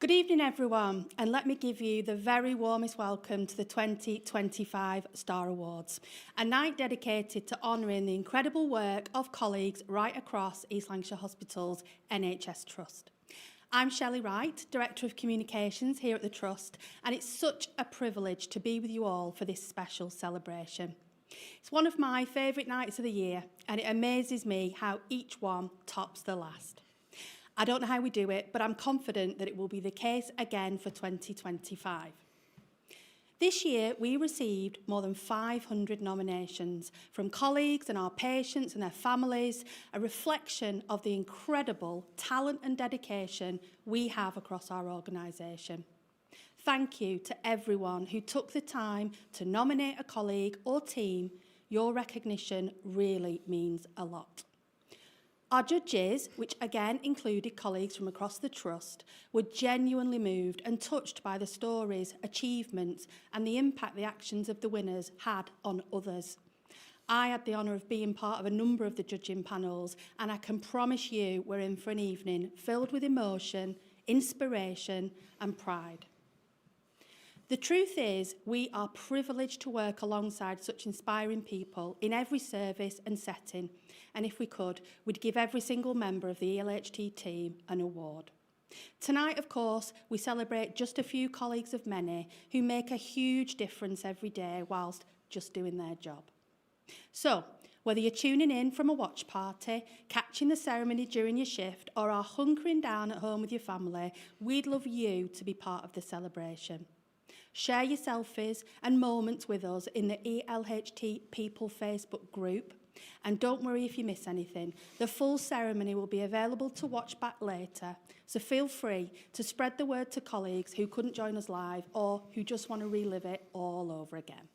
Good evening everyone, and let me give you the very warmest welcome to the 2025 Star Awards, a night dedicated to honouring the incredible work of colleagues right across East Lancashire Hospital's NHS Trust. I'm Shelley Wright, Director of Communications here at the Trust, and it's such a privilege to be with you all for this special celebration. It's one of my favourite nights of the year, and it amazes me how each one tops the last. I don't know how we do it, but I'm confident that it will be the case again for 2025. This year, we received more than 500 nominations from colleagues and our patients and their families, a reflection of the incredible talent and dedication we have across our organisation. Thank you to everyone who took the time to nominate a colleague or team. Your recognition really means a lot. Our judges, which again included colleagues from across the Trust, were genuinely moved and touched by the stories, achievements and the impact the actions of the winners had on others. I had the honour of being part of a number of the judging panels, and I can promise you we're in for an evening filled with emotion, inspiration and pride. The truth is, we are privileged to work alongside such inspiring people in every service and setting, and if we could, we'd give every single member of the ELHT team an award. Tonight, of course, we celebrate just a few colleagues of many who make a huge difference every day whilst just doing their job. So, whether you're tuning in from a watch party, catching the ceremony during your shift, or are hunkering down at home with your family, we'd love you to be part of the celebration. Share your selfies and moments with us in the ELHT People Facebook group. And don't worry if you miss anything. The full ceremony will be available to watch back later, so feel free to spread the word to colleagues who couldn't join us live or who just want to relive it all over again.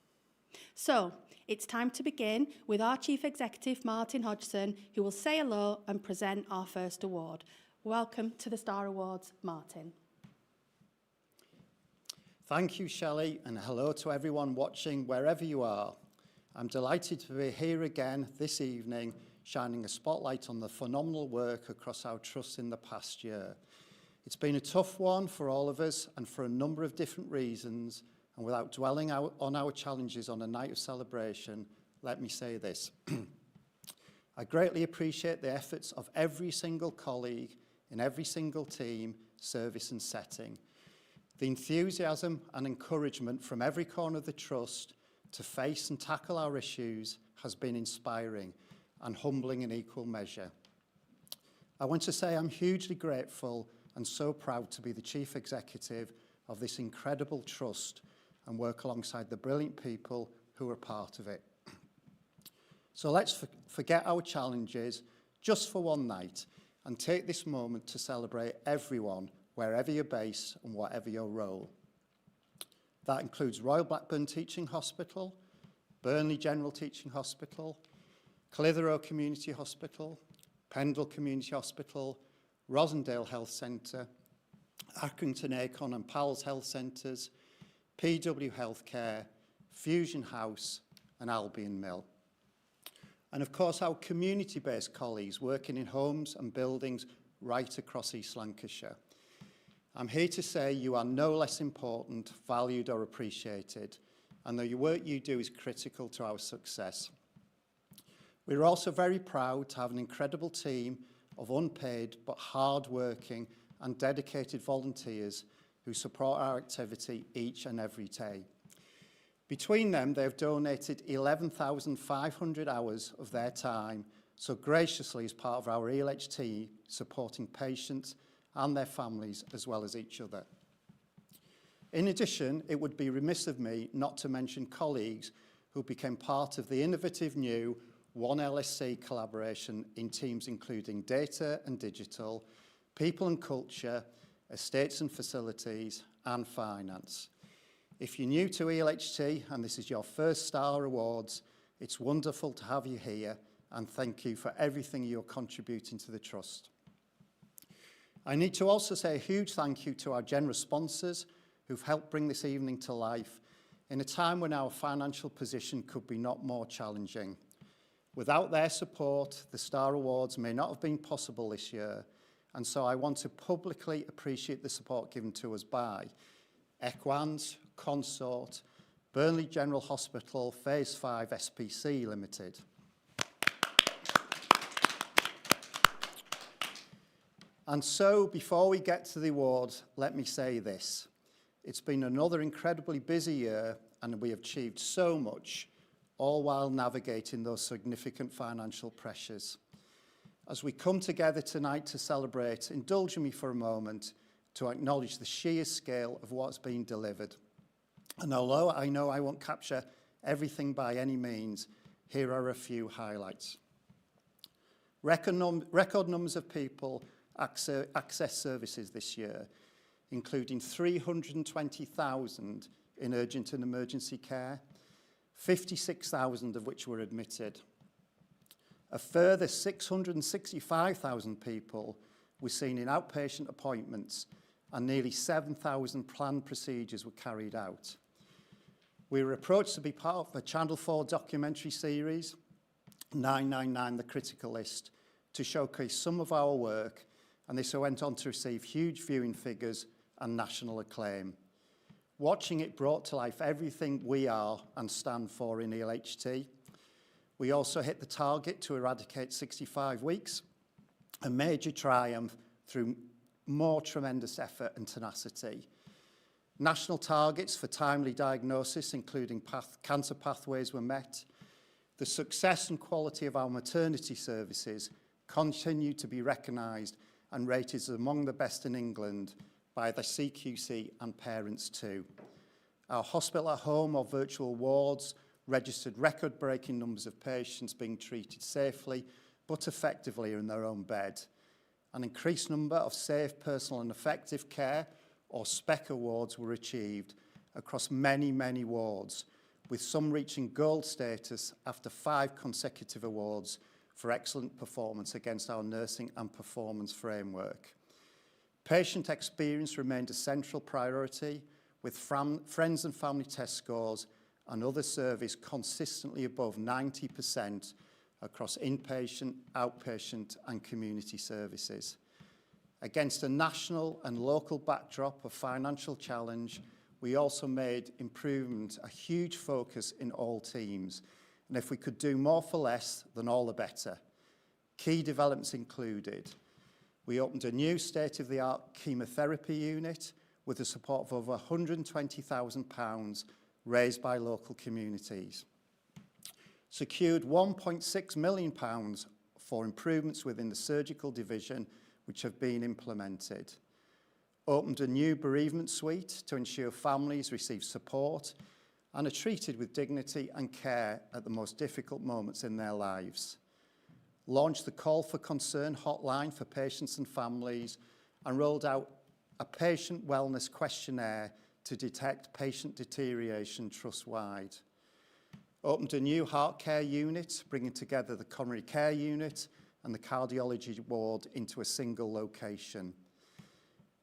So, it's time to begin with our Chief Executive, Martin Hodgson, who will say hello and present our first award. Welcome to the Star Awards, Martin. Thank you, Shelley, and hello to everyone watching wherever you are. I'm delighted to be here again this evening, shining a spotlight on the phenomenal work across our trust in the past year. It's been a tough one for all of us and for a number of different reasons, and without dwelling on our challenges on a night of celebration, let me say this. I greatly appreciate the efforts of every single colleague in every single team, service and setting. The enthusiasm and encouragement from every corner of the Trust to face and tackle our issues has been inspiring and humbling in equal measure. I want to say I'm hugely grateful and so proud to be the Chief Executive of this incredible Trust and work alongside the brilliant people who are part of it. So let's forget our challenges just for one night and take this moment to celebrate everyone wherever you're based and whatever your role. That includes Royal Blackburn Teaching Hospital, Burnley General Teaching Hospital, Clitheroe Community Hospital, Pendle Community Hospital, Rosendale Health Centre, Accrington Acon and Powell's Health Centres, PW Healthcare, Fusion House and Albion Mill. And of course our community-based colleagues working in homes and buildings right across East Lancashire. I'm here to say you are no less important, valued or appreciated, and the work you do is critical to our success. We're also very proud to have an incredible team of unpaid but hard-working and dedicated volunteers who support our activity each and every day. Between them, they have donated 11,500 hours of their time, so graciously as part of our ELHT, supporting patients and their families as well as each other. In addition, it would be remiss of me not to mention colleagues who became part of the innovative new One LSC collaboration in teams including data and digital, people and culture, estates and facilities, and finance. If you're new to ELHT and this is your first Star Awards, it's wonderful to have you here, and thank you for everything you're contributing to the Trust. I need to also say a huge thank you to our generous sponsors who've helped bring this evening to life in a time when our financial position could be not more challenging. Without their support, the Star Awards may not have been possible this year, and so I want to publicly appreciate the support given to us by Equans, Consort, Burnley General Hospital, Phase 5 SPC Limited. And so, before we get to the awards, let me say this. It's been another incredibly busy year, and we have achieved so much, all while navigating those significant financial pressures. As we come together tonight to celebrate, indulge me for a moment to acknowledge the sheer scale of what's been delivered. And although I know I won't capture everything by any means, here are a few highlights. Record numbers of people access services this year, including 320,000 in urgent and emergency care, 56,000 of which were admitted. A further 665,000 people were seen in outpatient appointments, and nearly 7,000 planned procedures were carried out. We were approached to be part of a Channel 4 documentary series, 999 The Critical List, to showcase some of our work, and this went on to receive huge viewing figures and national acclaim. Watching it brought to life everything we are and stand for in ELHT. We also hit the target to eradicate 65 weeks, a major triumph through more tremendous effort and tenacity. National targets for timely diagnosis, including cancer pathways, were met. The success and quality of our maternity services continue to be recognised and rated as among the best in England by the CQC and parents too. Our hospital at home or virtual wards registered record-breaking numbers of patients being treated safely but effectively in their own bed. An increased number of safe, personal and effective care or SPEC awards were achieved across many, many wards, with some reaching gold status after 5 consecutive awards for excellent performance against our nursing and performance framework. Patient experience remained a central priority, with friends and family test scores and other surveys consistently above 90% across inpatient, outpatient and community services. Against a national and local backdrop of financial challenge, we also made improvement a huge focus in all teams. And if we could do more for less, then all the better. Key developments included: we opened a new state-of-the-art chemotherapy unit with the support of over £120,000 raised by local communities. Secured £1.6 million for improvements within the surgical division, which have been implemented. Opened a new bereavement suite to ensure families receive support and are treated with dignity and care at the most difficult moments in their lives. Launched the Call for Concern hotline for patients and families, and rolled out a patient wellness questionnaire to detect patient deterioration trust-wide. Opened a new heart care unit, bringing together the coronary care unit and the cardiology ward into a single location.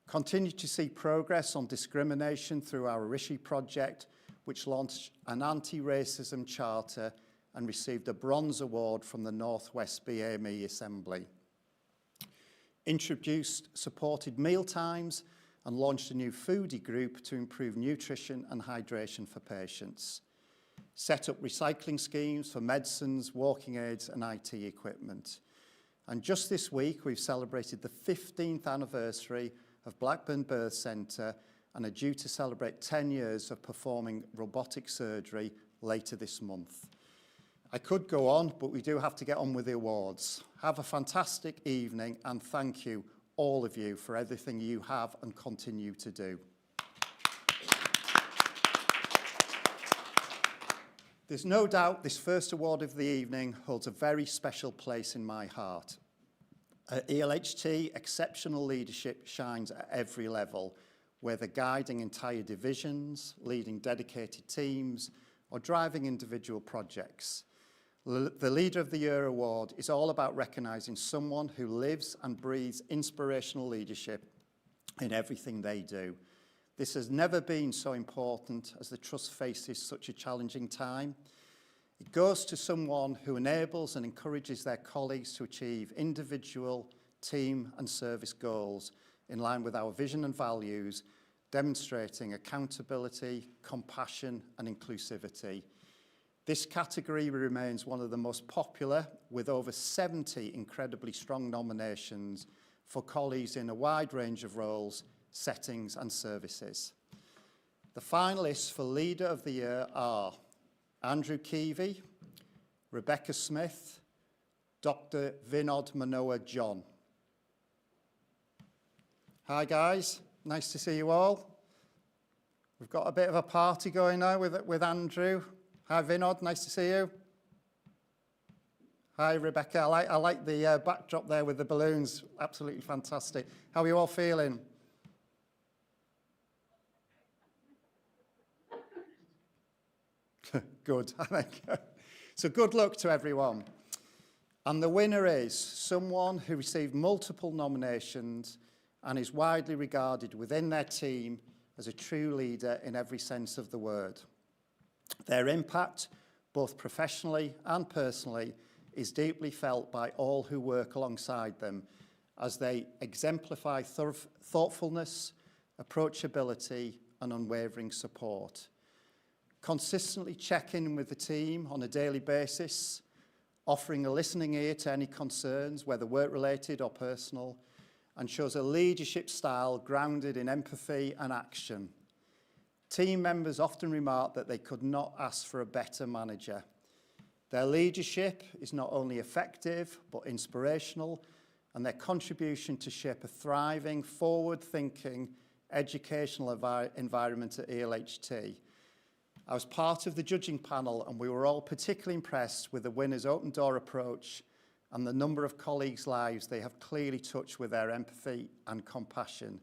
Continue to see progress on discrimination through our Rishi project, which launched an anti-racism charter and received a bronze award from the North West BAME Assembly. Introduced supported meal times and launched a new foodie group to improve nutrition and hydration for patients. Set up recycling schemes for medicines, walking aids and IT equipment. And just this week, we've celebrated the 15th anniversary of Blackburn Birth Centre and are due to celebrate 10 years of performing robotic surgery later this month. I could go on, but we do have to get on with the awards. Have a fantastic evening, and thank you, all of you, for everything you have and continue to do. There's no doubt this first award of the evening holds a very special place in my heart. At ELHT, exceptional leadership shines at every level, whether guiding entire divisions, leading dedicated teams, or driving individual projects. The Leader of the Year award is all about recognising someone who lives and breathes inspirational leadership in everything they do. This has never been so important as the Trust faces such a challenging time. It goes to someone who enables and encourages their colleagues to achieve individual, team and service goals in line with our vision and values, demonstrating accountability, compassion and inclusivity. This category remains one of the most popular, with over 70 incredibly strong nominations for colleagues in a wide range of roles, settings and services. The finalists for Leader of the Year are Andrew Keevy, Rebecca Smith, Dr. Vinod Manohar John. Hi guys, nice to see you all. We've got a bit of a party going now with Andrew. Hi Vinod, nice to see you. Hi Rebecca, I like the backdrop there with the balloons, absolutely fantastic. How are you all feeling? Good, I think. So good luck to everyone. And the winner is someone who received multiple nominations and is widely regarded within their team as a true leader in every sense of the word. Their impact, both professionally and personally, is deeply felt by all who work alongside them as they exemplify thoughtfulness, approachability and unwavering support. Consistently check in with the team on a daily basis, offering a listening ear to any concerns, whether work-related or personal, and shows a leadership style grounded in empathy and action. Team members often remark that they could not ask for a better manager. Their leadership is not only effective, but inspirational, and their contribution to shape a thriving, forward-thinking educational environment at ELHT. I was part of the judging panel and we were all particularly impressed with the winners' open door approach and the number of colleagues' lives they have clearly touched with their empathy and compassion.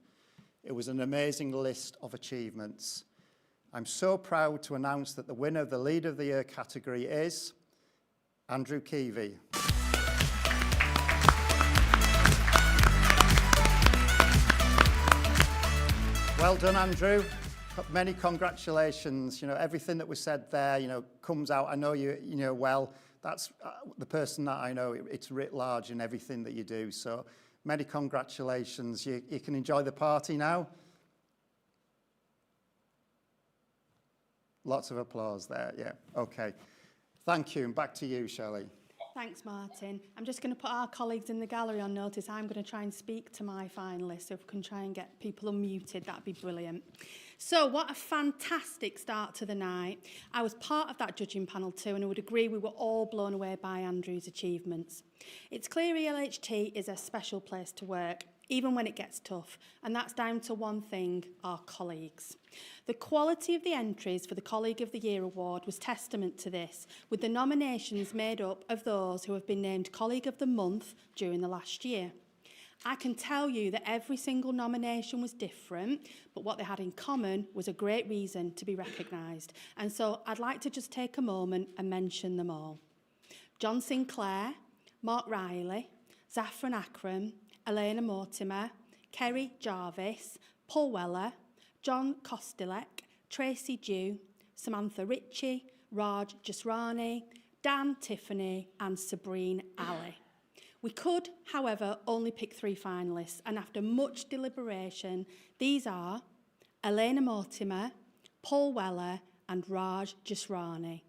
It was an amazing list of achievements. I'm so proud to announce that the winner of the Leader of the Year category is Andrew Keevy. Well done, Andrew. Many congratulations. You know, everything that was said there, you know, comes out. I know you know well. That's the person that I know. It's writ large in everything that you do. So many congratulations. You can enjoy the party now. Lots of applause there. Yeah. Okay. Thank you. And back to you, Shelley. Thanks, Martin. I'm just going to put our colleagues in the gallery on notice. I'm going to try and speak to my finalists. So if we can try and get people unmuted, that'd be brilliant. So what a fantastic start to the night. I was part of that judging panel too, and I would agree we were all blown away by Andrew's achievements. It's clear ELHT is a special place to work, even when it gets tough, and that's down to one thing, our colleagues. The quality of the entries for the Colleague of the Year award was testament to this, with the nominations made up of those who have been named Colleague of the Month during the last year. I can tell you that every single nomination was different, but what they had in common was a great reason to be recognised. And so I'd like to just take a moment and mention them all. John Sinclair, Mark Riley, Zafran Akram, Elena Mortimer, Kerry Jarvis, Paul Weller, John Kostilek, Tracy Dew, Samantha Ritchie, Raj Jasrani, Dan Tiffany and Sabrine Ali. We could, however, only pick 3 finalists, and after much deliberation, these are Elena Mortimer, Paul Weller and Raj Jasrani.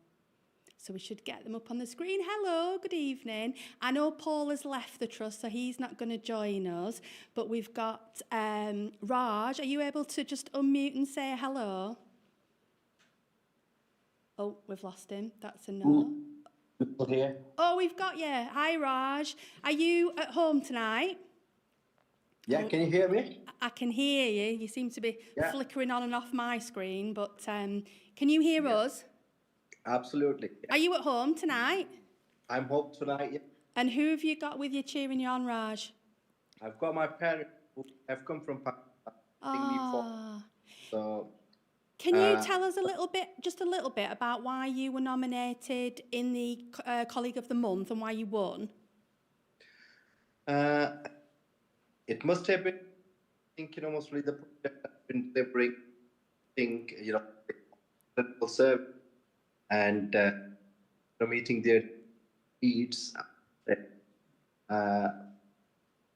So we should get them up on the screen. Hello, good evening. I know Paul has left the trust, so he's not going to join us, but we've got Raj. Are you able to just unmute and say hello? Oh, we've lost him. That's a no. Here. Oh, we've got you. Hi, Raj. Are you at home tonight? Yeah, can you hear me? I can hear you. You seem to be flickering on and off my screen, but can you hear us? Absolutely. Are you at home tonight? I'm home tonight. Yeah. And who have you got with you cheering you on, Raj? I've got my parents who have come from Pakistan. So, can you tell us just a little bit about why you were nominated in the Colleague of the Month and why you won? It must have been, I think, mostly the project I've been delivering, clinical service and meeting their needs.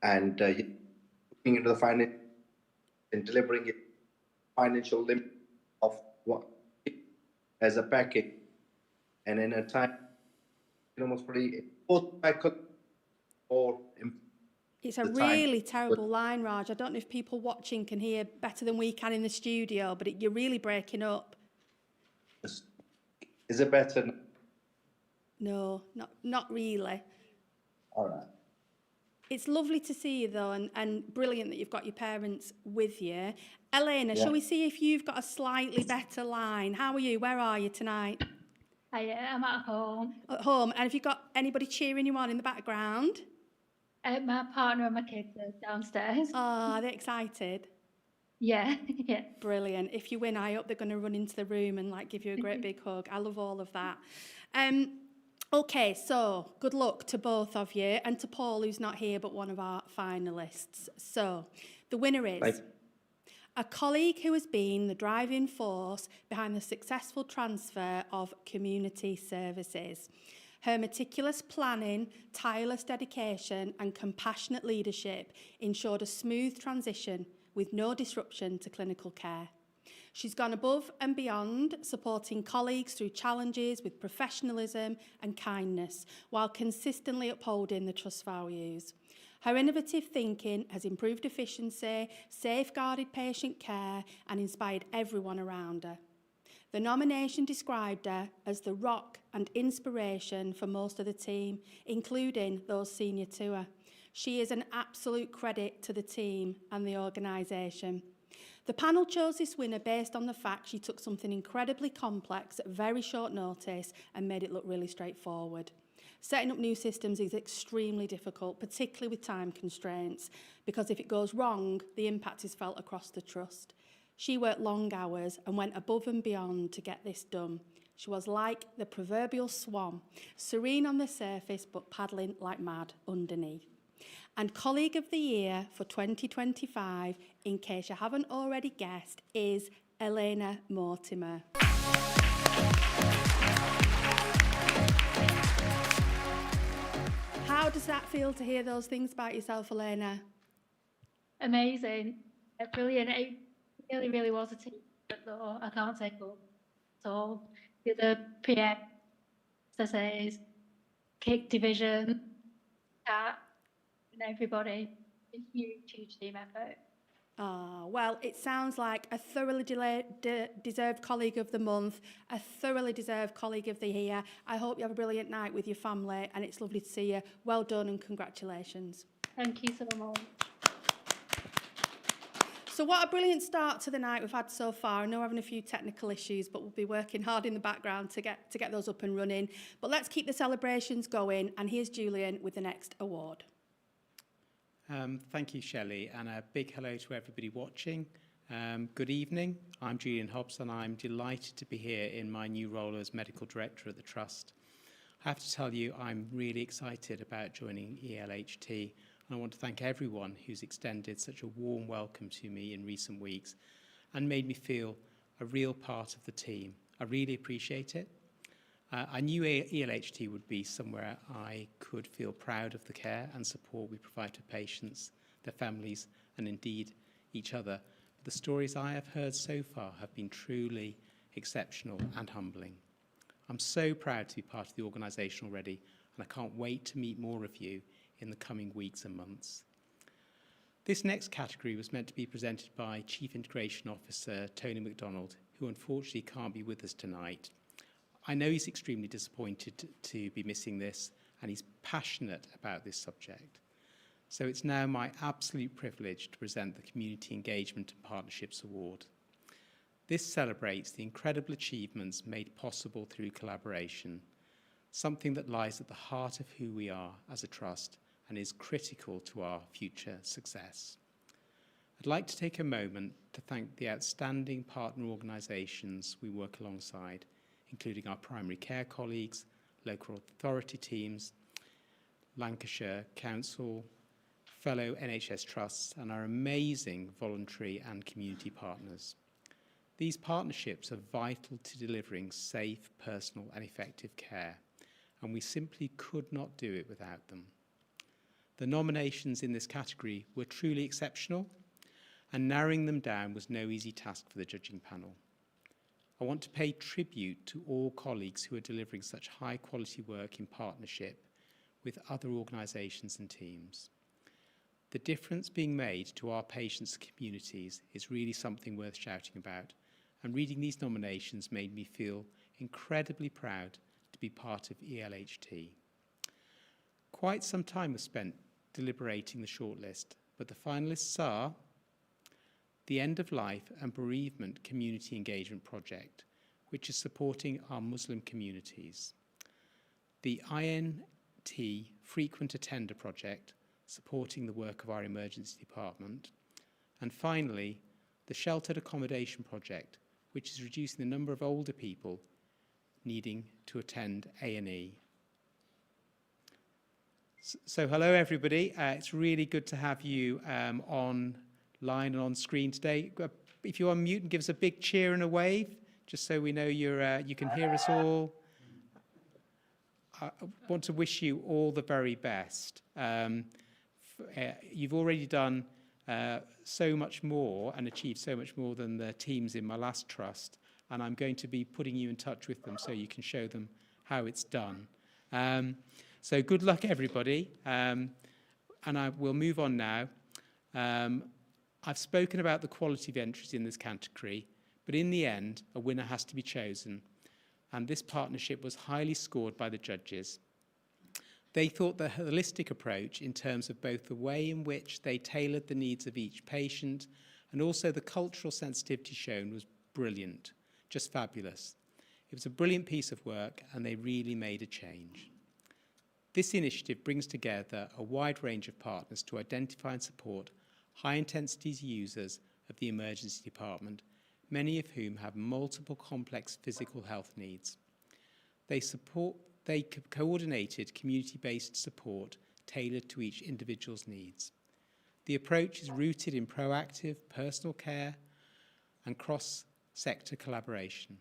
and looking into the finance and delivering it financial limit of what as a package, and in a time almost pretty both cycle or It's a the time. really terrible line, Raj. I don't know if people watching can hear better than we can in the studio, but you're really breaking up. Is it better? No, not really. All right. It's lovely to see you, though, and brilliant that you've got your parents with you. Elena, Yeah. shall we see if you've got a slightly better line? How are you? Where are you tonight? I'm at home. At home. And have you got anybody cheering you on in the background? My partner and my kids are downstairs. Oh, are they excited? Yeah, yeah. Brilliant. If you win, I hope they're going to run into the room and give you a great big hug. I love all of that. Okay, so good luck to both of you and to Paul, who's not here, but one of our finalists. So the winner is a colleague who has been the driving force behind the successful transfer of community services. Her meticulous planning, tireless dedication and compassionate leadership ensured a smooth transition with no disruption to clinical care. She's gone above and beyond, supporting colleagues through challenges with professionalism and kindness, while consistently upholding the trust values. Her innovative thinking has improved efficiency, safeguarded patient care, and inspired everyone around her. The nomination described her as the rock and inspiration for most of the team, including those senior to her. She is an absolute credit to the team and the organisation. The panel chose this winner based on the fact she took something incredibly complex at very short notice and made it look really straightforward. Setting up new systems is extremely difficult, particularly with time constraints, because if it goes wrong, the impact is felt across the trust. She worked long hours and went above and beyond to get this done. She was like the proverbial swan, serene on the surface but paddling like mad underneath. And Colleague of the Year for 2025, in case you haven't already guessed, is Elena Mortimer. How does that feel to hear those things about yourself, Elena? Amazing. Brilliant. It really, really was a team, though I can't take up at all. The other PM, SSAs, kick division, cat, and everybody. A huge, huge team effort. Well, it sounds like a thoroughly deserved colleague of the month, a thoroughly deserved colleague of the year. I hope you have a brilliant night with your family, and it's lovely to see you. Well done and congratulations. Thank you so much. So what a brilliant start to the night we've had so far. I know we're having a few technical issues, but we'll be working hard in the background to get those up and running. But let's keep the celebrations going, and here's Julian with the next award. Thank you, Shelley, and a big hello to everybody watching. Good evening. I'm Julian Hobbs, and I'm delighted to be here in my new role as Medical Director at the Trust. I have to tell you, I'm really excited about joining ELHT, and I want to thank everyone who's extended such a warm welcome to me in recent weeks and made me feel a real part of the team. I really appreciate it. I knew ELHT would be somewhere I could feel proud of the care and support we provide to patients, their families, and indeed each other. The stories I have heard so far have been truly exceptional and humbling. I'm so proud to be part of the organisation already, and I can't wait to meet more of you in the coming weeks and months. This next category was meant to be presented by Chief Integration Officer Tony MacDonald, who unfortunately can't be with us tonight. I know he's extremely disappointed to be missing this, and he's passionate about this subject. So it's now my absolute privilege to present the Community Engagement and Partnerships Award. This celebrates the incredible achievements made possible through collaboration, something that lies at the heart of who we are as a trust and is critical to our future success. I'd like to take a moment to thank the outstanding partner organisations we work alongside, including our primary care colleagues, local authority teams, Lancashire Council, fellow NHS trusts, and our amazing voluntary and community partners. These partnerships are vital to delivering safe, personal and effective care, and we simply could not do it without them. The nominations in this category were truly exceptional, and narrowing them down was no easy task for the judging panel. I want to pay tribute to all colleagues who are delivering such high quality work in partnership with other organisations and teams. The difference being made to our patients' communities is really something worth shouting about, and reading these nominations made me feel incredibly proud to be part of ELHT. Quite some time was spent deliberating the shortlist, but the finalists are the End of Life and Bereavement Community Engagement Project, which is supporting our Muslim communities, the INT Frequent Attender Project, supporting the work of our emergency department, and finally, the Sheltered Accommodation Project, which is reducing the number of older people needing to attend A&E. So hello everybody, it's really good to have you online and on screen today. If you're on mute, and give us a big cheer and a wave, just so we know you can hear us all. I want to wish you all the very best. You've already done so much more and achieved so much more than the teams in my last trust, and I'm going to be putting you in touch with them so you can show them how it's done. So good luck, everybody, and I will move on now. I've spoken about the quality of entries in this category, but in the end, a winner has to be chosen, and this partnership was highly scored by the judges. They thought the holistic approach in terms of both the way in which they tailored the needs of each patient and also the cultural sensitivity shown was brilliant, just fabulous. It was a brilliant piece of work and they really made a change. This initiative brings together a wide range of partners to identify and support high-intensity users of the emergency department, many of whom have multiple complex physical health needs. They coordinated community-based support tailored to each individual's needs. The approach is rooted in proactive personal care and cross-sector collaboration.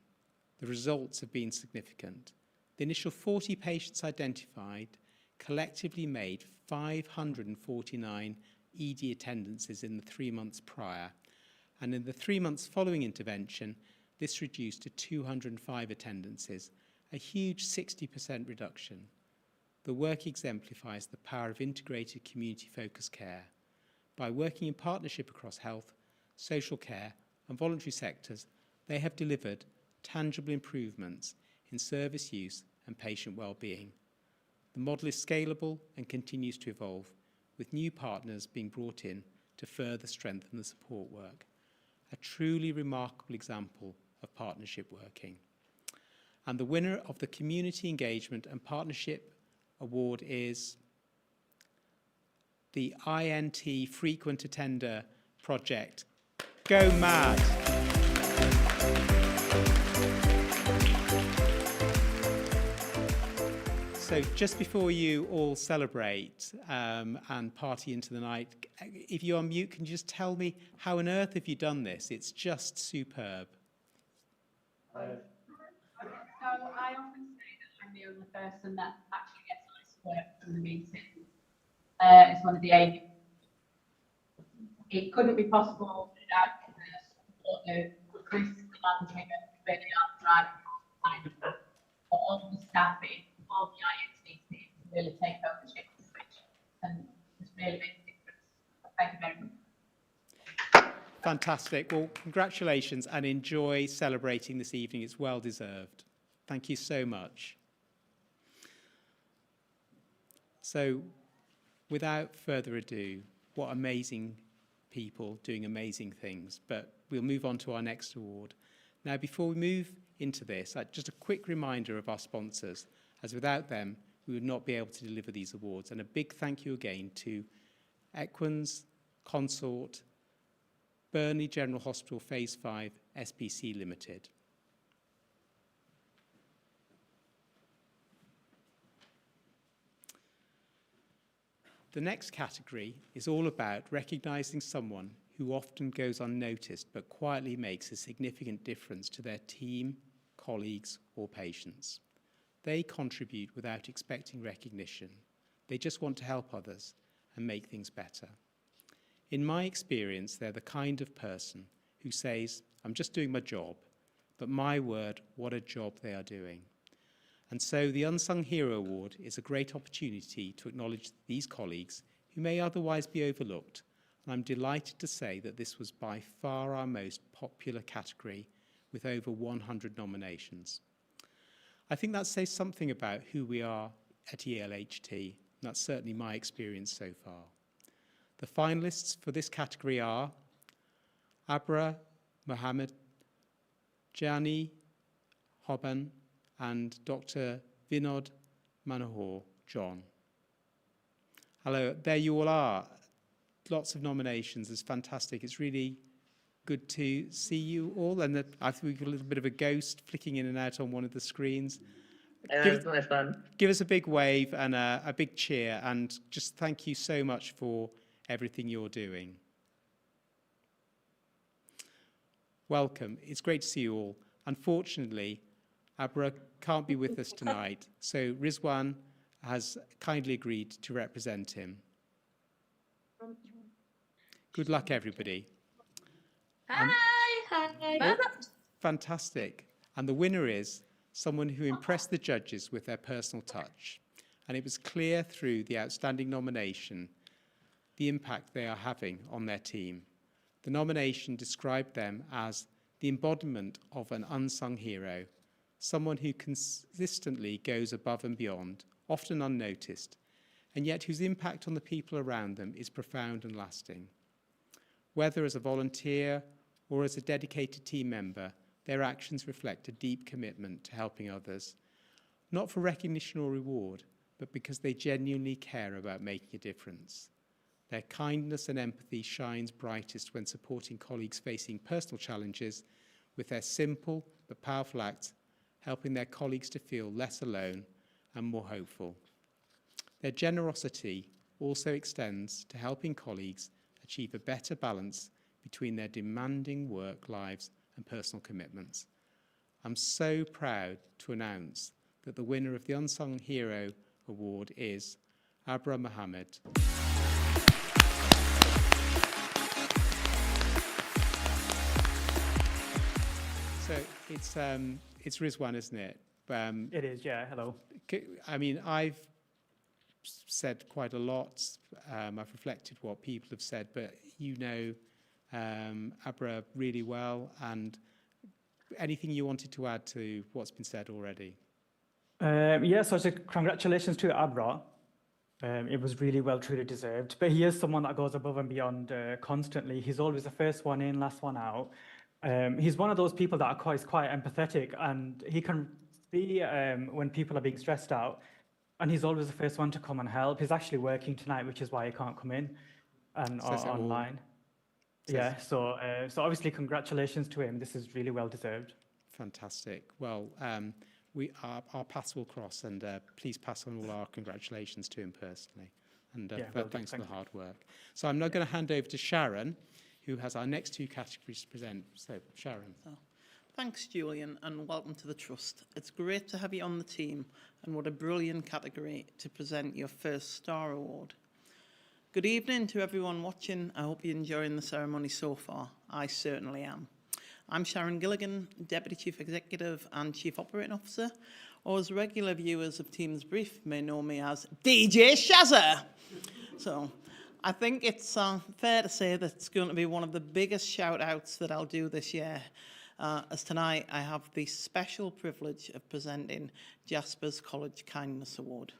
The results have been significant. The initial 40 patients identified collectively made 549 ED attendances in the 3 months prior, and in the 3 months following intervention, this reduced to 205 attendances, a huge 60% reduction. The work exemplifies the power of integrated community-focused care. By working in partnership across health, social care, and voluntary sectors, they have delivered tangible improvements in service use and patient well-being. The model is scalable and continues to evolve, with new partners being brought in to further strengthen the support work. A truly remarkable example of partnership working. And the winner of the Community Engagement and Partnership Award is the INT Frequent Attender Project. Go mad! So just before you all celebrate and party into the night, if you're on mute, can you just tell me how on earth have you done this? It's just superb. So I often say that I'm the only person that actually gets nice work from the meeting. It's one of the aims. It couldn't be possible without the support of Chris, the manager, who really are driving that. For all the staffing, all the INT team to really take ownership of the switch and just really make a difference. Thank you very much. Fantastic. Well, congratulations and enjoy celebrating this evening. It's well deserved. Thank you so much. So, without further ado, what amazing people doing amazing things. But we'll move on to our next award. Now, before we move into this, just a quick reminder of our sponsors, as without them, we would not be able to deliver these awards. And a big thank you again to Equans, Consort, Burnley General Hospital Phase 5 SPC Limited. The next category is all about recognising someone who often goes unnoticed but quietly makes a significant difference to their team, colleagues or patients. They contribute without expecting recognition. They just want to help others and make things better. In my experience, they're the kind of person who says, I'm just doing my job, but my word, what a job they are doing. And so the Unsung Hero Award is a great opportunity to acknowledge these colleagues who may otherwise be overlooked. And I'm delighted to say that this was by far our most popular category, with over 100 nominations. I think that says something about who we are at ELHT, and that's certainly my experience so far. The finalists for this category are Abra Mohammed, Jani Hoban, and Dr. Vinod Manohar John. Hello, there you all are. Lots of nominations. It's fantastic. It's really good to see you all. And I think we've got a little bit of a ghost flicking in and out on one of the screens. It's my fun. Give us a big wave and a big cheer, and just thank you so much for everything you're doing. Welcome. It's great to see you all. Unfortunately, Abra can't be with us tonight, so Rizwan has kindly agreed to represent him. Good luck, everybody. Hi. Fantastic. And the winner is someone who impressed the judges with their personal touch. And it was clear through the outstanding nomination the impact they are having on their team. The nomination described them as the embodiment of an unsung hero, someone who consistently goes above and beyond, often unnoticed, and yet whose impact on the people around them is profound and lasting. Whether as a volunteer or as a dedicated team member, their actions reflect a deep commitment to helping others, not for recognition or reward, but because they genuinely care about making a difference. Their kindness and empathy shines brightest when supporting colleagues facing personal challenges, with their simple but powerful acts helping their colleagues to feel less alone and more hopeful. Their generosity also extends to helping colleagues achieve a better balance between their demanding work lives and personal commitments. I'm so proud to announce that the winner of the Unsung Hero Award is Abra Mohammed. So it's Rizwan, isn't it? It is, yeah. Hello. I mean, I've said quite a lot. I've reflected what people have said, but you know Abra really well. And anything you wanted to add to what's been said already? Yeah, so congratulations to Abra. It was really well, truly deserved. But he is someone that goes above and beyond constantly. He's always the first one in, last one out. He's one of those people that is quite empathetic, and he can see when people are being stressed out, and he's always the first one to come and help. He's actually working tonight, which is why he can't come in and online. Yeah, so obviously congratulations to him. This is really well deserved. Fantastic. Well, our paths will cross, and please pass on all our congratulations to him personally. And thanks for the hard work. So I'm now going to hand over to Sharon, who has our next two categories to present. So, Sharon. Thanks, Julian, and welcome to the Trust. It's great to have you on the team, and what a brilliant category to present your first Star Award. Good evening to everyone watching. I hope you're enjoying the ceremony so far. I certainly am. I'm Sharon Gilligan, Deputy Chief Executive and Chief Operating Officer, or as regular viewers of Teams Brief may know me as DJ Shazza. So I think it's fair to say that it's going to be one of the biggest shout-outs that I'll do this year, as tonight I have the special privilege of presenting Jasper's College Kindness Award.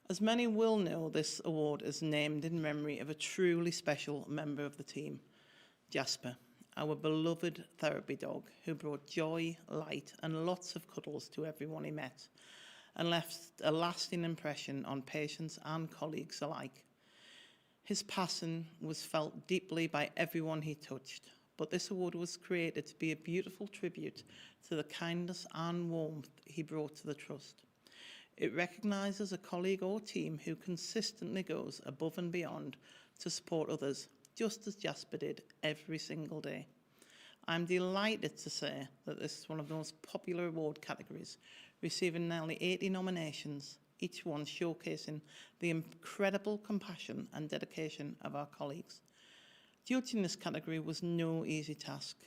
As many will know, this award is named in memory of a truly special member of the team, Jasper, our beloved therapy dog who brought joy, light and lots of cuddles to everyone he met and left a lasting impression on patients and colleagues alike. His passing was felt deeply by everyone he touched, but this award was created to be a beautiful tribute to the kindness and warmth he brought to the Trust. It recognises a colleague or team who consistently goes above and beyond to support others, just as Jasper did every single day. I'm delighted to say that this is one of the most popular award categories, receiving nearly 80 nominations, each one showcasing the incredible compassion and dedication of our colleagues. Judging this category was no easy task,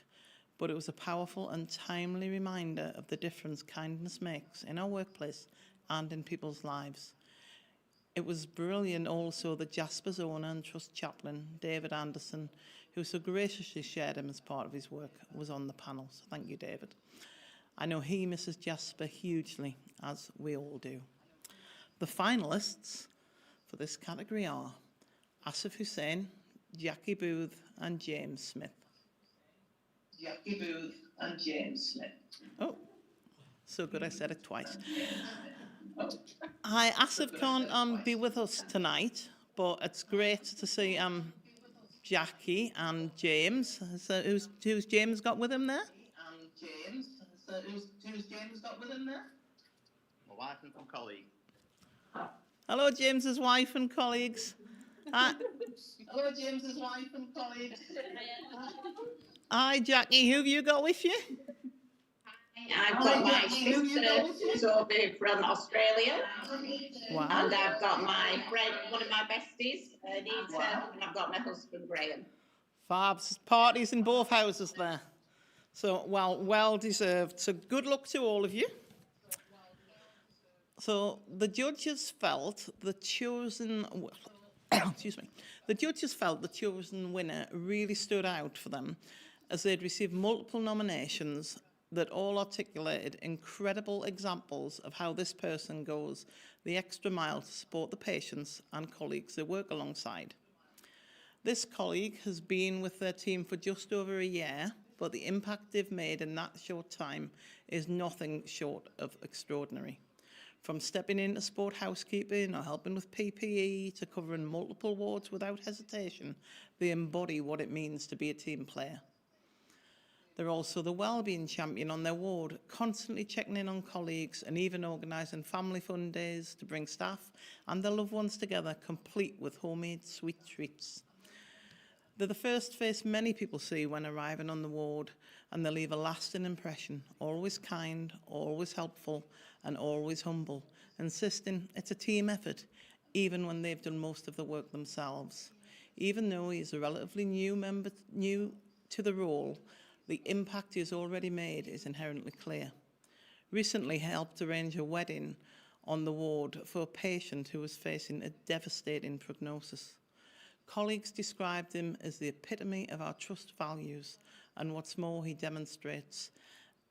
but it was a powerful and timely reminder of the difference kindness makes in our workplace and in people's lives. It was brilliant also that Jasper's owner and trust chaplain, David Anderson, who so graciously shared him as part of his work, was on the panel. So thank you, David. I know he misses Jasper hugely, as we all do. The finalists for this category are Asif Hussain, Jackie Booth and James Smith. Jackie Booth and James Smith. Oh, so good I said it twice. Hi, Asif can't be with us tonight, but it's great to see Jackie and James. So who's James got with him there? James. So who's James got with him there? My wife and some colleagues. Hello, James's wife and colleagues. Hello, James's wife and colleagues. Hi, Jackie. Who have you got with you? I've got my sister who's over from Australia. Wow. And I've got my friend, one of my besties, Anita, and I've got my husband, Graham. Fabs. Parties in both houses there. So, well deserved. So good luck to all of you. So the judges felt the chosen, excuse me, the judges felt the chosen winner really stood out for them as they'd received multiple nominations that all articulated incredible examples of how this person goes the extra mile to support the patients and colleagues they work alongside. This colleague has been with their team for just over a year, but the impact they've made in that short time is nothing short of extraordinary. From stepping in to support housekeeping or helping with PPE to covering multiple wards without hesitation, they embody what it means to be a team player. They're also the wellbeing champion on their ward, constantly checking in on colleagues and even organising family fun days to bring staff and their loved ones together, complete with homemade sweet treats. They're the first face many people see when arriving on the ward, and they leave a lasting impression, always kind, always helpful and always humble, insisting it's a team effort, even when they've done most of the work themselves. Even though he's a relatively new to the role, the impact he has already made is inherently clear. Recently helped arrange a wedding on the ward for a patient who was facing a devastating prognosis. Colleagues described him as the epitome of our trust values, and what's more, he demonstrates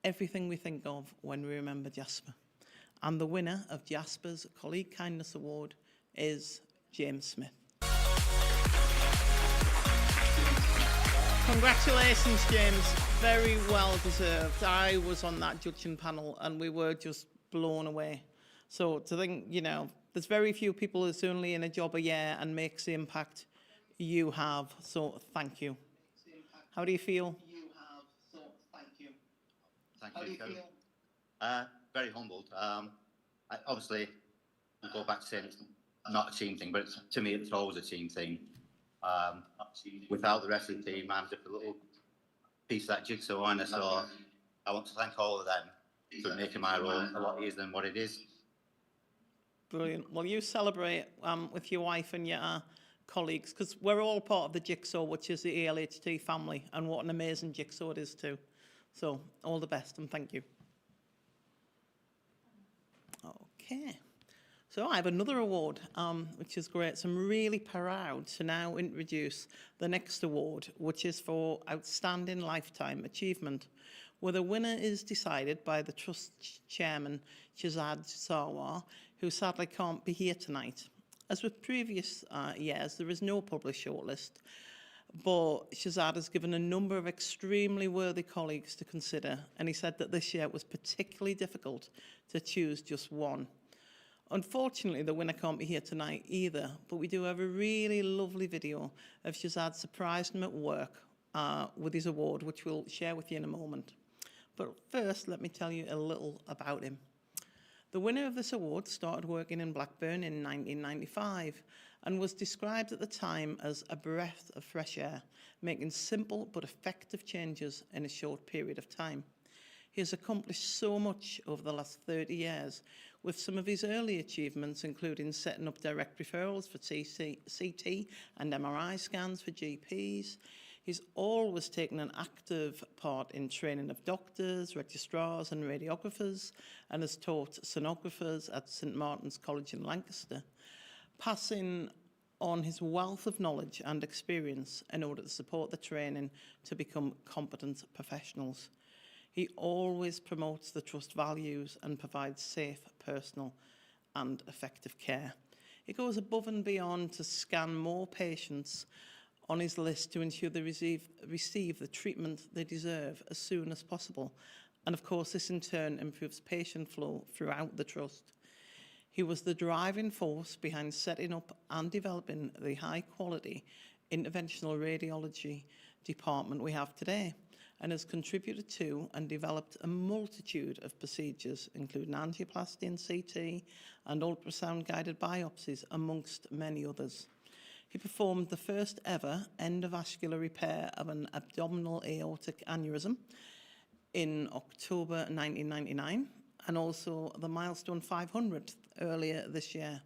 everything we think of when we remember Jasper. And the winner of Jasper's Colleague Kindness Award is James Smith. Congratulations, James. Very well deserved. I was on that judging panel and we were just blown away. So to think, you know, there's very few people that's only in a job a year and makes the impact you have. So thank you. How do you feel? Thank you. Very humbled. Obviously, we'll go back to saying it's not a team thing, but to me, it's always a team thing. Without the rest of the team, I'm just a little piece of that jigsaw, and so I want to thank all of them for making my role a lot easier than what it is. Brilliant. Well, you celebrate with your wife and your colleagues, because we're all part of the jigsaw, which is the ELHT family, and what an amazing jigsaw it is too. So all the best and thank you. Okay. So I have another award, which is great. So I'm really proud to now introduce the next award, which is for Outstanding Lifetime Achievement, where the winner is decided by the Trust Chairman, Shazad Sarwar, who sadly can't be here tonight. As with previous years, there is no published shortlist, but Shazad has given a number of extremely worthy colleagues to consider, and he said that this year it was particularly difficult to choose just one. Unfortunately, the winner can't be here tonight either, but we do have a really lovely video of Shazad surprising him at work with his award, which we'll share with you in a moment. But first, let me tell you a little about him. The winner of this award started working in Blackburn in 1995 and was described at the time as a breath of fresh air, making simple but effective changes in a short period of time. He has accomplished so much over the last 30 years, with some of his early achievements including setting up direct referrals for CT and MRI scans for GPs. He's always taken an active part in training of doctors, registrars and radiographers, and has taught sonographers at St Martin's College in Lancaster, passing on his wealth of knowledge and experience in order to support the training to become competent professionals. He always promotes the Trust values and provides safe, personal and effective care. He goes above and beyond to scan more patients on his list to ensure they receive the treatment they deserve as soon as possible. And of course, this in turn improves patient flow throughout the Trust. He was the driving force behind setting up and developing the high-quality interventional radiology department we have today, and has contributed to and developed a multitude of procedures, including angioplasty and CT and ultrasound-guided biopsies, amongst many others. He performed the first ever endovascular repair of an abdominal aortic aneurysm in October 1999, and also the milestone 500th earlier this year.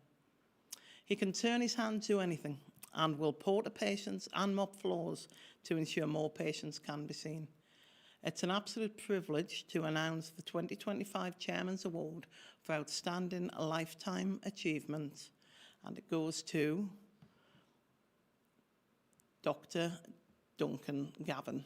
He can turn his hand to anything and will porter patients and mop floors to ensure more patients can be seen. It's an absolute privilege to announce the 2025 Chairman's Award for Outstanding Lifetime Achievement, and it goes to Dr. Duncan Gavin.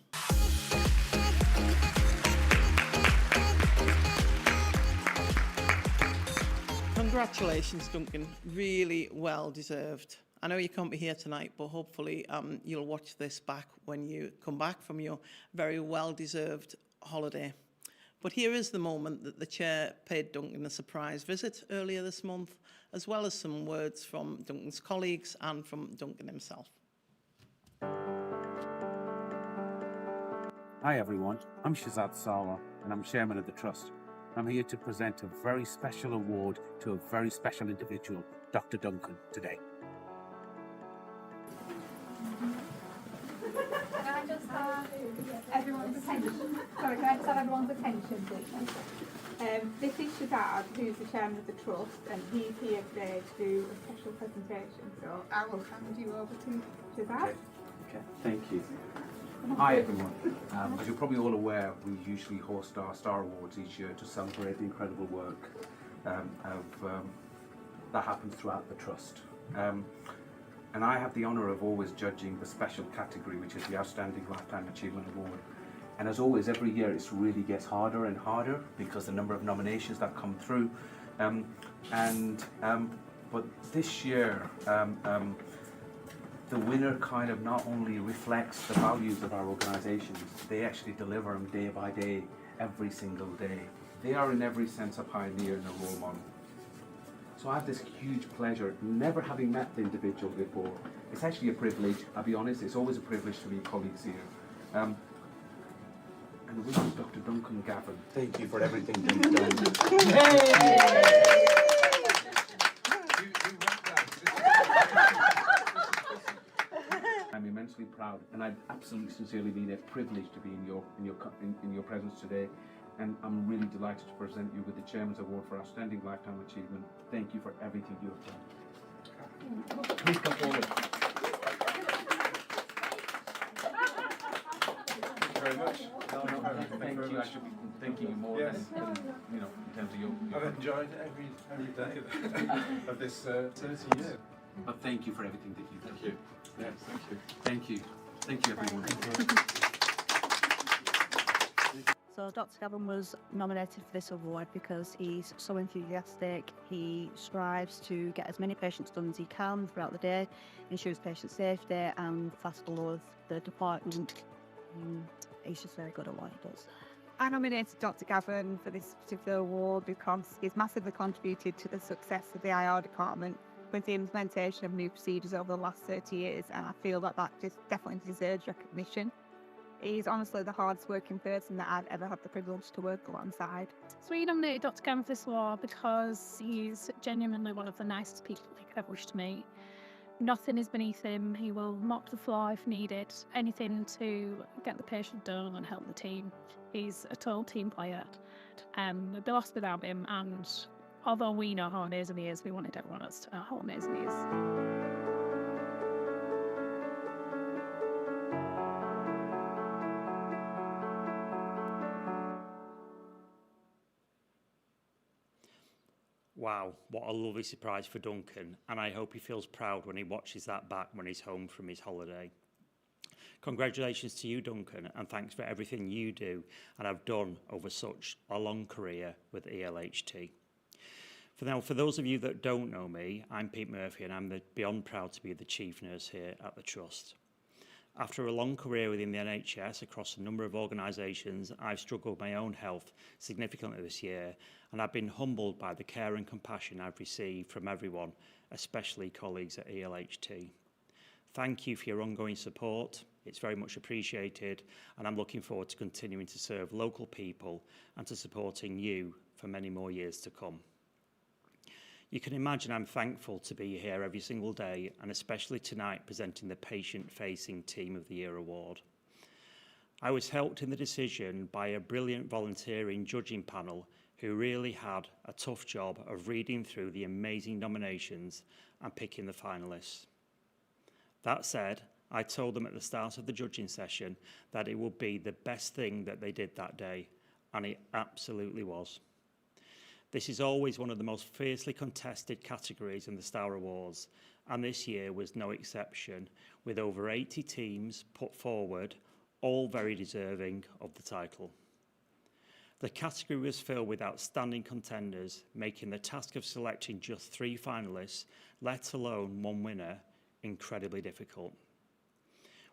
Congratulations, Duncan. Really well deserved. I know you can't be here tonight, but hopefully you'll watch this back when you come back from your very well-deserved holiday. But here is the moment that the Chair paid Duncan a surprise visit earlier this month, as well as some words from Duncan's colleagues and from Duncan himself. Hi everyone, I'm Shazad Sawa and I'm Chairman of the Trust. I'm here to present a very special award to a very special individual, Dr. Duncan, today. Can I just have everyone's attention? Sorry, can I just have everyone's attention, please? This is Shazad, who's the Chairman of the Trust, and he's here today to do a special presentation. So I will hand you over to Shazad. Okay, thank you. Hi everyone. As you're probably all aware, we usually host our Star Awards each year to celebrate the incredible work that happens throughout the Trust. And I have the honour of always judging the special category, which is the Outstanding Lifetime Achievement Award. And as always, every year it really gets harder and harder because the number of nominations that come through. But this year, the winner kind of not only reflects the values of our organisations, they actually deliver them day by day, every single day. They are in every sense a pioneer and a role model. So I have this huge pleasure, never having met the individual before. It's actually a privilege, I'll be honest, it's always a privilege to meet colleagues here. And this is Dr. Duncan Gavin. Thank you for everything you've done. I'm immensely proud, and I absolutely sincerely mean it, privileged to be in your presence today. And I'm really delighted to present you with the Chairman's Award for Outstanding Lifetime Achievement. Thank you for everything you have done. Please come forward. Thank you very much. Thank you. I should be thanking you more than, you know, in terms of your I've enjoyed every day of this 30 years. But thank you for everything that you've done. Thank you. Yes, thank you. Thank you. Thank you, everyone. So Dr. Gavin was nominated for this award because he's so enthusiastic. He strives to get as many patients done as he can throughout the day, ensures patient safety and fast follows the department. He's just very good at what he does. I nominated Dr. Gavin for this particular award because he's massively contributed to the success of the IR department with the implementation of new procedures over the last 30 years, and I feel that just definitely deserves recognition. He's honestly the hardest working person that I've ever had the privilege to work alongside. So we nominated Dr. Gavin for this award because he's genuinely one of the nicest people we could ever wish to meet. Nothing is beneath him. He will mop the floor if needed. Anything to get the patient done and help the team. He's a total team player. We'd be lost without him, and although we know how amazing he is, we wanted everyone else to know how amazing he is. Wow, what a lovely surprise for Duncan, and I hope he feels proud when he watches that back when he's home from his holiday. Congratulations to you, Duncan, and thanks for everything you do and have done over such a long career with ELHT. For those of you that don't know me, I'm Pete Murphy, and I'm beyond proud to be the Chief Nurse here at the Trust. After a long career within the NHS across a number of organisations, I've struggled with my own health significantly this year, and I've been humbled by the care and compassion I've received from everyone, especially colleagues at ELHT. Thank you for your ongoing support. It's very much appreciated, and I'm looking forward to continuing to serve local people and to supporting you for many more years to come. You can imagine I'm thankful to be here every single day, and especially tonight presenting the Patient-Facing Team of the Year award. I was helped in the decision by a brilliant volunteering judging panel who really had a tough job of reading through the amazing nominations and picking the finalists. That said, I told them at the start of the judging session that it would be the best thing that they did that day, and it absolutely was. This is always one of the most fiercely contested categories in the Star Awards, and this year was no exception, with over 80 teams put forward, all very deserving of the title. The category was filled with outstanding contenders, making the task of selecting just 3 finalists, let alone one winner, incredibly difficult.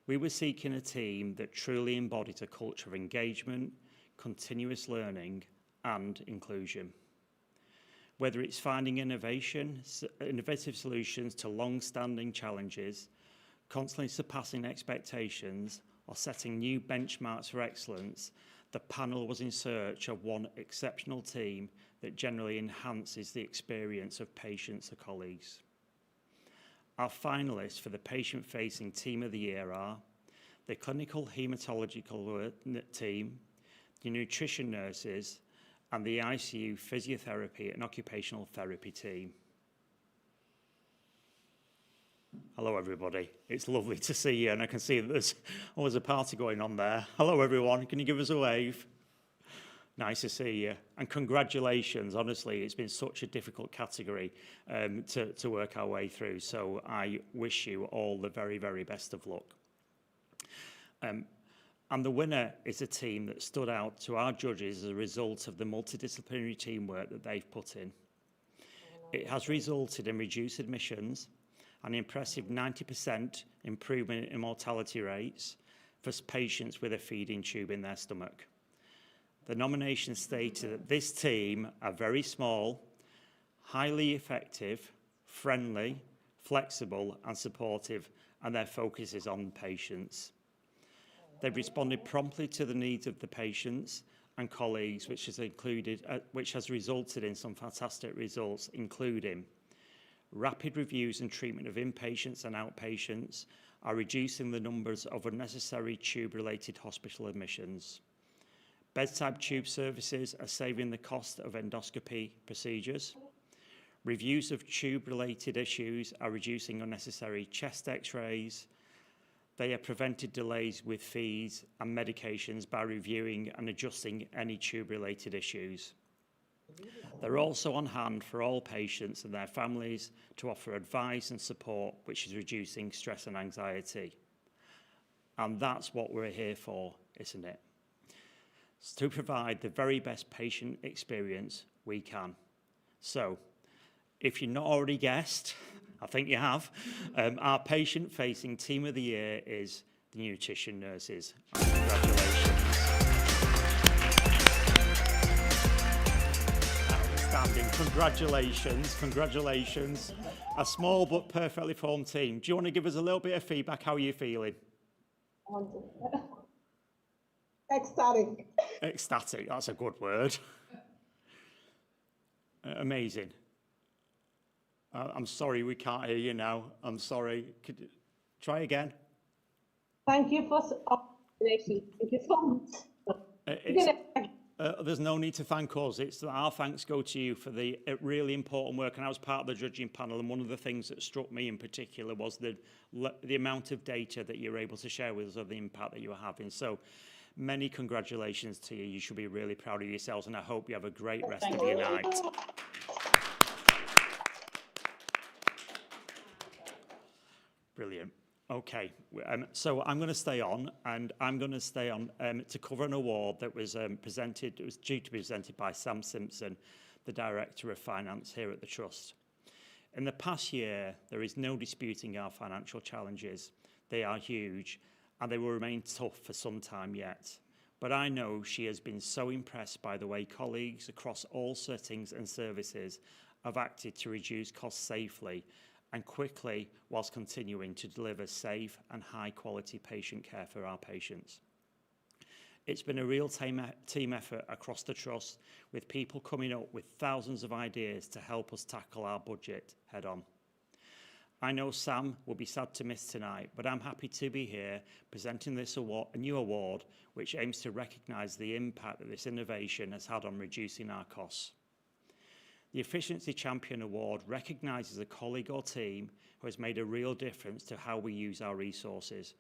We were seeking a team that truly embodied a culture of engagement, continuous learning, and inclusion. Whether it's finding innovative solutions to long-standing challenges, constantly surpassing expectations, or setting new benchmarks for excellence, the panel was in search of one exceptional team that generally enhances the experience of patients or colleagues. Our finalists for the Patient-Facing Team of the Year are the Clinical Haematological Team, the Nutrition Nurses, and the ICU Physiotherapy and Occupational Therapy team. Hello everybody, it's lovely to see you, and I can see that there's always a party going on there. Hello everyone, can you give us a wave? Nice to see you, and congratulations. Honestly, it's been such a difficult category to work our way through, so I wish you all the very, very best of luck. And the winner is a team that stood out to our judges as a result of the multidisciplinary teamwork that they've put in. It has resulted in reduced admissions, an impressive 90% improvement in mortality rates for patients with a feeding tube in their stomach. The nomination stated that this team are very small, highly effective, friendly, flexible and supportive, and their focus is on patients. They've responded promptly to the needs of the patients and colleagues, which has resulted in some fantastic results, including rapid reviews and treatment of inpatients and outpatients are reducing the numbers of unnecessary tube-related hospital admissions. Bedside tube services are saving the cost of endoscopy procedures. Reviews of tube-related issues are reducing unnecessary chest x-rays. They have prevented delays with fees and medications by reviewing and adjusting any tube-related issues. They're also on hand for all patients and their families to offer advice and support, which is reducing stress and anxiety. And that's what we're here for, isn't it? It's to provide the very best patient experience we can. So, if you've not already guessed, I think you have, our patient-facing team of the year is the Nutrition Nurses. Congratulations. Outstanding. Congratulations, congratulations. A small but perfectly formed team. Do you want to give us a little bit of feedback? How are you feeling? Ecstatic. Ecstatic, that's a good word. Amazing. I'm sorry, we can't hear you now. I'm sorry. Could you try again? Thank you for observation. Thank you so much. There's no need to thank us. It's our thanks go to you for the really important work. And I was part of the judging panel, and one of the things that struck me in particular was the amount of data that you're able to share with us of the impact that you are having. So many congratulations to you. You should be really proud of yourselves, and I hope you have a great rest of your night. Brilliant. Okay, so I'm going to stay on, and I'm going to stay on to cover an award that was presented. It was due to be presented by Sam Simpson, the Director of Finance here at the Trust. In the past year, there is no disputing our financial challenges. They are huge, and they will remain tough for some time yet. But I know she has been so impressed by the way colleagues across all settings and services have acted to reduce costs safely and quickly whilst continuing to deliver safe and high quality patient care for our patients. It's been a real team effort across the Trust, with people coming up with thousands of ideas to help us tackle our budget head on. I know Sam will be sad to miss tonight, but I'm happy to be here presenting this award, a new award which aims to recognise the impact that this innovation has had on reducing our costs. The Efficiency Champion Award recognises a colleague or team who has made a real difference to how we use our resources,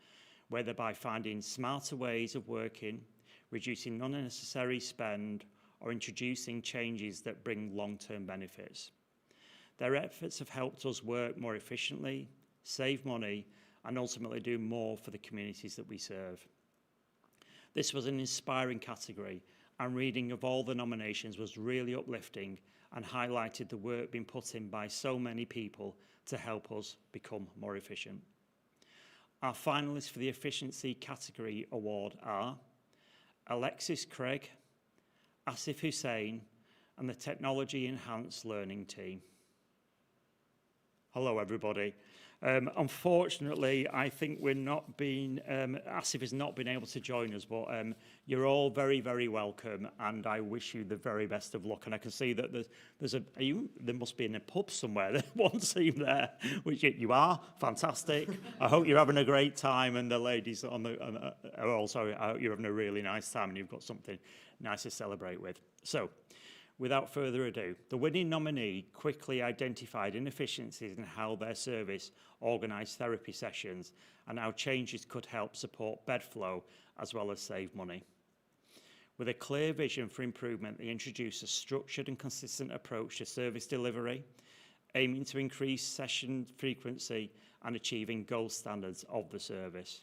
whether by finding smarter ways of working, reducing unnecessary spend, or introducing changes that bring long-term benefits. Their efforts have helped us work more efficiently, save money, and ultimately do more for the communities that we serve. This was an inspiring category, and reading of all the nominations was really uplifting and highlighted the work being put in by so many people to help us become more efficient. Our finalists for the Efficiency Category Award are Alexis Craig, Asif Hussain, and the Technology Enhanced Learning Team. Hello, everybody. Unfortunately, I think we're not being, Asif has not been able to join us, but you're all very, very welcome, and I wish you the very best of luck. And I can see that there must be in a pub somewhere, there's one team there, which you are, fantastic. I hope you're having a great time, and the ladies are also, I hope you're having a really nice time, and you've got something nice to celebrate with. So, without further ado, the winning nominee quickly identified inefficiencies in how their service organised therapy sessions and how changes could help support bed flow as well as save money. With a clear vision for improvement, they introduced a structured and consistent approach to service delivery, aiming to increase session frequency and achieving gold standards of the service.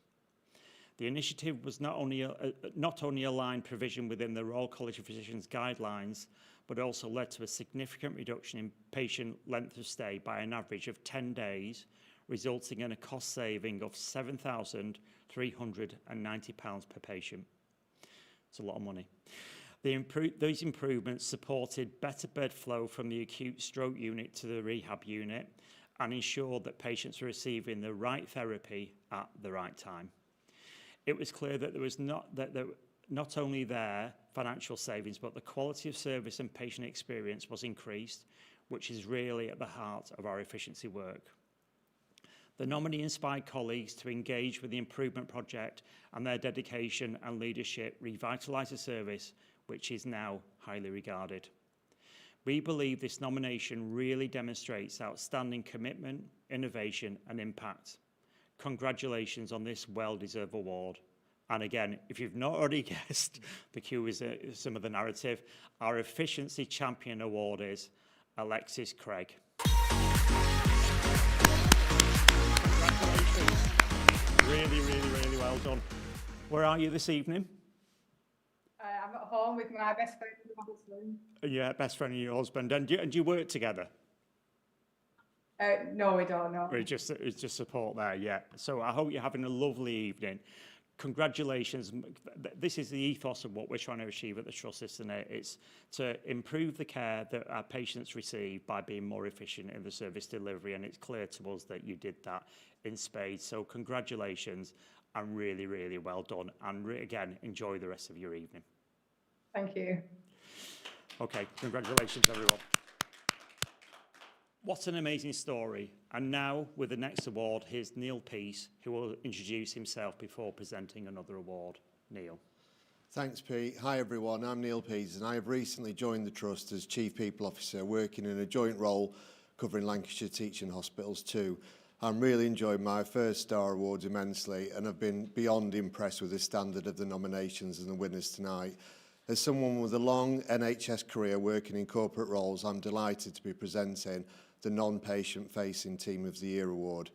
The initiative was not only aligned provision within the Royal College of Physicians guidelines, but also led to a significant reduction in patient length of stay by an average of 10 days, resulting in a cost saving of £7,390 per patient. It's a lot of money. These improvements supported better bed flow from the acute stroke unit to the rehab unit and ensured that patients were receiving the right therapy at the right time. It was clear that there was not only their financial savings, but the quality of service and patient experience was increased, which is really at the heart of our efficiency work. The nominee inspired colleagues to engage with the improvement project, and their dedication and leadership revitalised the service, which is now highly regarded. We believe this nomination really demonstrates outstanding commitment, innovation and impact. Congratulations on this well-deserved award. And again, if you've not already guessed, the cue is some of the narrative. Our Efficiency Champion Award is Alexis Craig. Congratulations. Really, really, really well done. Where are you this evening? I'm at home with my best friend and my husband. Yeah, best friend and your husband. And do you work together? No, we don't, no. It's just support there, yeah. So I hope you're having a lovely evening. Congratulations. This is the ethos of what we're trying to achieve at the Trust, isn't it? It's to improve the care that our patients receive by being more efficient in the service delivery, and it's clear to us that you did that in spades. So congratulations, and really, really well done. And again, enjoy the rest of your evening. Thank you. Okay, congratulations, everyone. What an amazing story. And now, with the next award, here's Neil Peace, who will introduce himself before presenting another award. Neil. Thanks, Pete. Hi, everyone. I'm Neil Pease, and I have recently joined the Trust as Chief People Officer, working in a joint role covering Lancashire teaching hospitals too. I'm really enjoying my first Star Awards immensely, and I've been beyond impressed with the standard of the nominations and the winners tonight. As someone with a long NHS career working in corporate roles, I'm delighted to be presenting the Non-Patient Facing Team of the Year award.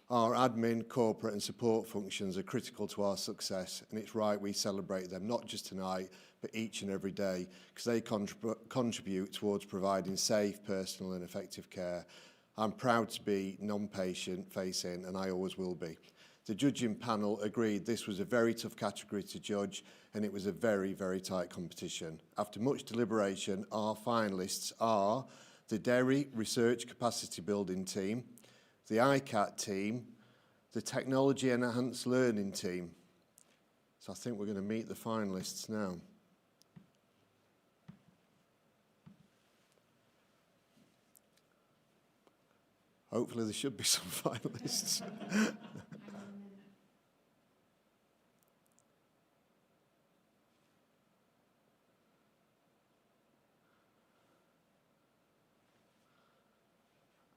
Our admin, corporate and support functions are critical to our success, and it's right we celebrate them, not just tonight, but each and every day, because they contribute towards providing safe, personal and effective care. I'm proud to be non-patient facing, and I always will be. The judging panel agreed this was a very tough category to judge, and it was a very, very tight competition. After much deliberation, our finalists are the Dairy Research Capacity Building Team, the ELHT team, the Technology Enhanced Learning team. So I think we're going to meet the finalists now. Hopefully there should be some finalists.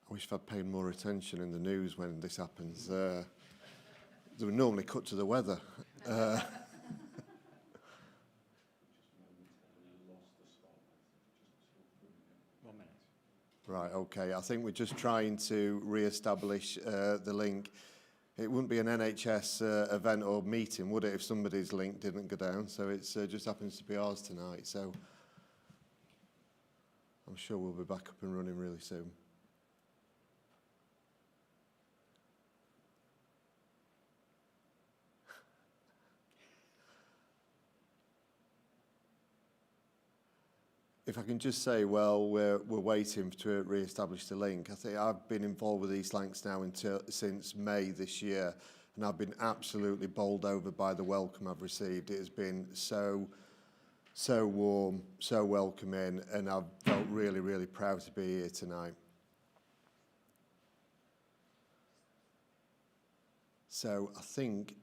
I wish I'd paid more attention in the news when this happens. They would normally cut to the weather. Right, okay. I think we're just trying to re-establish the link. It wouldn't be an NHS event or meeting, would it, if somebody's link didn't go down? So it just happens to be ours tonight. So I'm sure we'll be back up and running really soon. If I can just say, well, we're waiting to re-establish the link. I think I've been involved with East Lancs now since May this year, and I've been absolutely bowled over by the welcome I've received. It has been so warm, so welcoming, and I've felt really, really proud to be here tonight. So I think,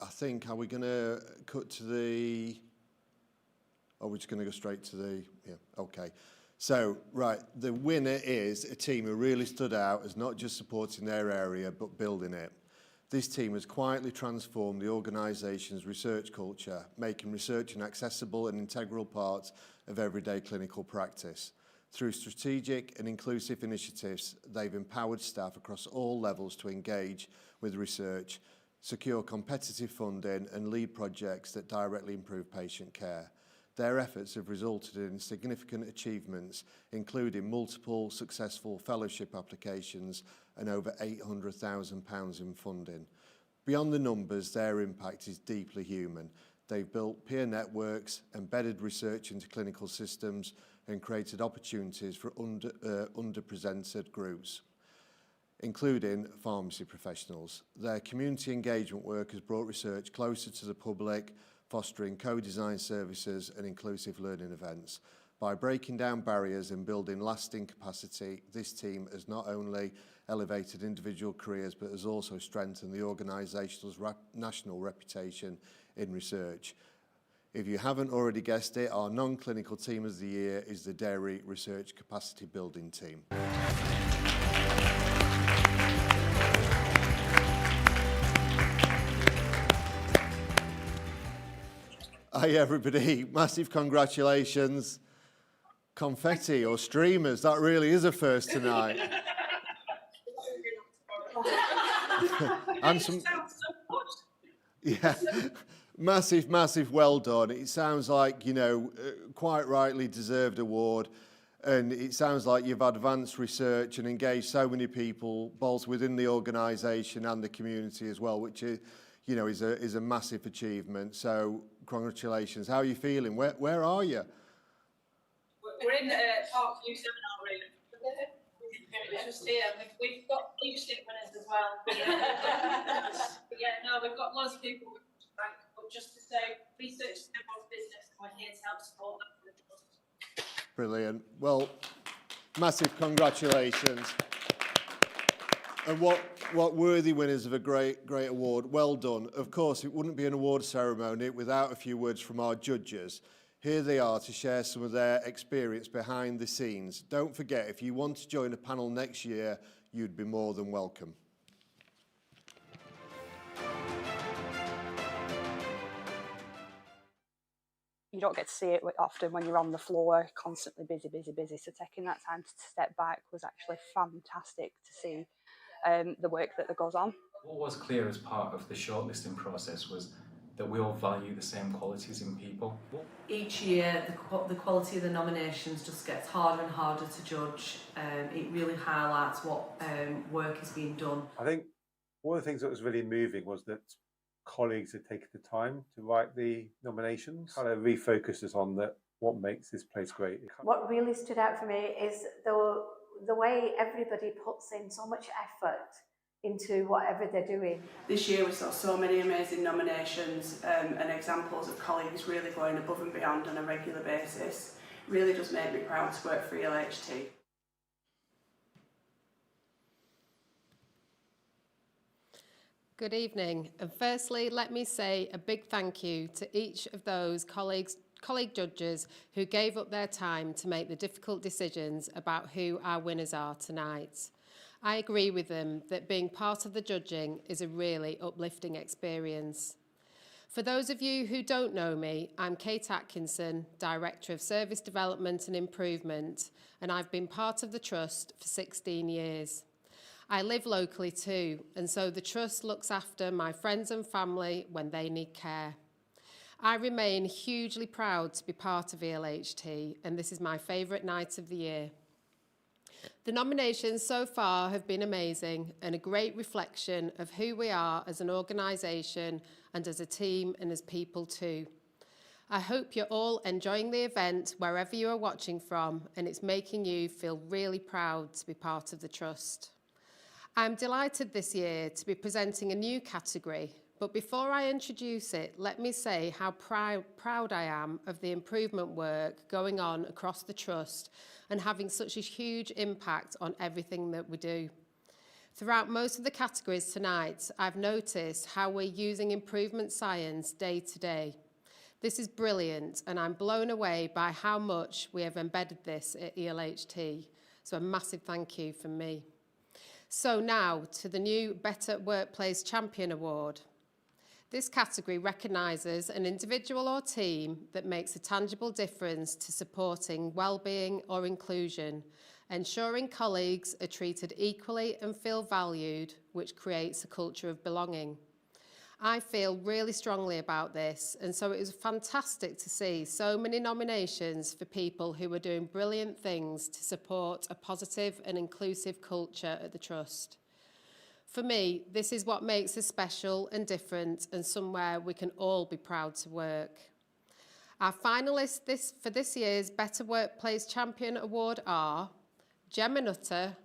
are we going to cut to the... Oh, we're just going to go straight to the, yeah, okay. So, right, the winner is a team who really stood out as not just supporting their area, but building it. This team has quietly transformed the organisation's research culture, making research an accessible and integral part of everyday clinical practice. Through strategic and inclusive initiatives, they've empowered staff across all levels to engage with research, secure competitive funding and lead projects that directly improve patient care. Their efforts have resulted in significant achievements, including multiple successful fellowship applications and over £800,000 in funding. Beyond the numbers, their impact is deeply human. They've built peer networks, embedded research into clinical systems, and created opportunities for underrepresented groups, including pharmacy professionals. Their community engagement work has brought research closer to the public, fostering co-design services and inclusive learning events. By breaking down barriers and building lasting capacity, this team has not only elevated individual careers, but has also strengthened the organisation's national reputation in research. If you haven't already guessed it, our non-clinical team of the year is the Dairy Research Capacity Building team. Hi everybody, massive congratulations. Confetti or streamers, that really is a first tonight. And some, yeah, massive well done. It sounds like, you know, quite rightly deserved award, and it sounds like you've advanced research and engaged so many people, both within the organisation and the community as well, which is, you know, is a massive achievement. So congratulations. How are you feeling? Where are you? We're in the Park View seminar room. Just here. We've got leadership winners as well. Yeah, no, we've got lots of people to thank. But just to say, research is everyone's business, and we're here to help support that. Brilliant. Well, Massive congratulations. And what worthy winners of a great award. Well done. Of course, it wouldn't be an award ceremony without a few words from our judges. Here they are to share some of their experience behind the scenes. Don't forget, if you want to join a panel next year, you'd be more than welcome. You don't get to see it often when you're on the floor, constantly busy. So taking that time to step back was actually fantastic to see the work that goes on. What was clear as part of the shortlisting process was that we all value the same qualities in people. Each year, the quality of the nominations just gets harder and harder to judge. It really highlights what work is being done. I think one of the things that was really moving was that colleagues had taken the time to write the nominations, kind of refocused us on what makes this place great. What really stood out for me is the way everybody puts in so much effort into whatever they're doing. This year we saw so many amazing nominations and examples of colleagues really going above and beyond on a regular basis. It really does make me proud to work for ELHT. Good evening, and firstly let me say a big thank you to each of those colleague judges who gave up their time to make the difficult decisions about who our winners are tonight. I agree with them that being part of the judging is a really uplifting experience. For those of you who don't know me, I'm Kate Atkinson, Director of Service Development and Improvement, and I've been part of the Trust for 16 years. I live locally too, and so the Trust looks after my friends and family when they need care. I remain hugely proud to be part of ELHT, and this is my favourite night of the year. The nominations so far have been amazing and a great reflection of who we are as an organisation and as a team and as people too. I hope you're all enjoying the event wherever you are watching from, and it's making you feel really proud to be part of the Trust. I'm delighted this year to be presenting a new category, but before I introduce it, let me say how proud I am of the improvement work going on across the Trust and having such a huge impact on everything that we do. Throughout most of the categories tonight, I've noticed how we're using improvement science day to day. This is brilliant, and I'm blown away by how much we have embedded this at ELHT. So a massive thank you from me. So now to the new Better Workplace Champion Award. This category recognises an individual or team that makes a tangible difference to supporting well-being or inclusion, ensuring colleagues are treated equally and feel valued, which creates a culture of belonging. I feel really strongly about this, and so it was fantastic to see so many nominations for people who are doing brilliant things to support a positive and inclusive culture at the Trust. For me, this is what makes us special and different and somewhere we can all be proud to work. Our finalists for this year's Better Workplace Champion Award are Gemma Nutter,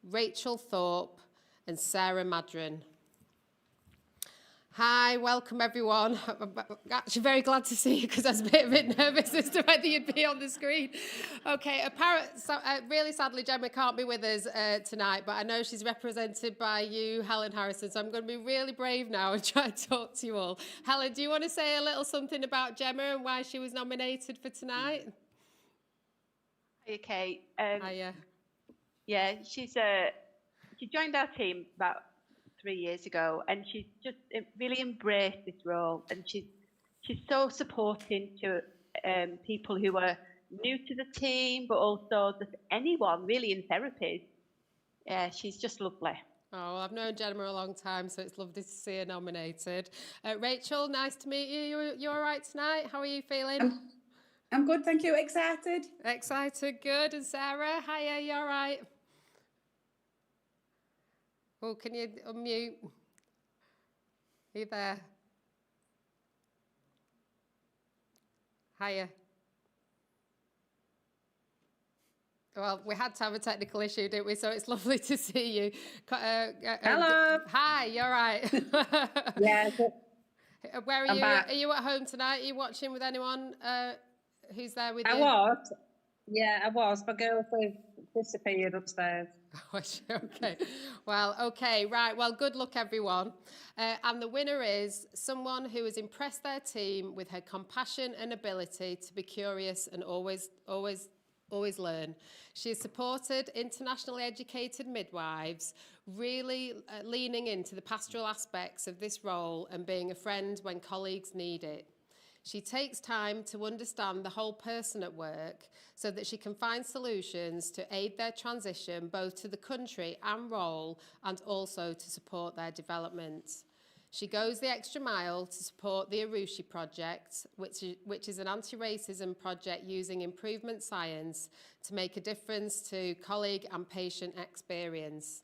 Rachel Thorpe and Sarah Madron. Hi, welcome everyone. I'm actually very glad to see you because I was a bit nervous as to whether you'd be on the screen. Okay, really sadly Gemma can't be with us tonight, but I know she's represented by you, Helen Harrison, so I'm going to be really brave now and try to talk to you all. Helen, do you want to say a little something about Gemma and why she was nominated for tonight? Okay. Hiya. Yeah, she joined our team about 3 years ago, and she's just really embraced this role, and she's so supporting to people who are new to the team, but also just anyone really in therapies. Yeah, she's just lovely. Oh, well, I've known Gemma a long time, so it's lovely to see her nominated. Rachel, nice to meet you. You all right tonight? How are you feeling? I'm good, thank you. Excited. Excited, good. And Sarah, hiya, you all right? Oh, can you unmute? Are you there? Hiya. Well, we had to have a technical issue, didn't we? So it's lovely to see you. Hello. Hi, you're right. Yeah. Where are I'm you? back. Are you at home tonight? Are you watching with anyone who's there with you? I was. Yeah, I was. My girls live disappeared upstairs. Okay. Well, okay, right. Well, good luck, everyone. And the winner is someone who has impressed their team with her compassion and ability to be curious and always learn. She has supported internationally educated midwives, really leaning into the pastoral aspects of this role and being a friend when colleagues need it. She takes time to understand the whole person at work so that she can find solutions to aid their transition both to the country and role and also to support their development. She goes the extra mile to support the Arushi project, which is an anti-racism project using improvement science to make a difference to colleague and patient experience.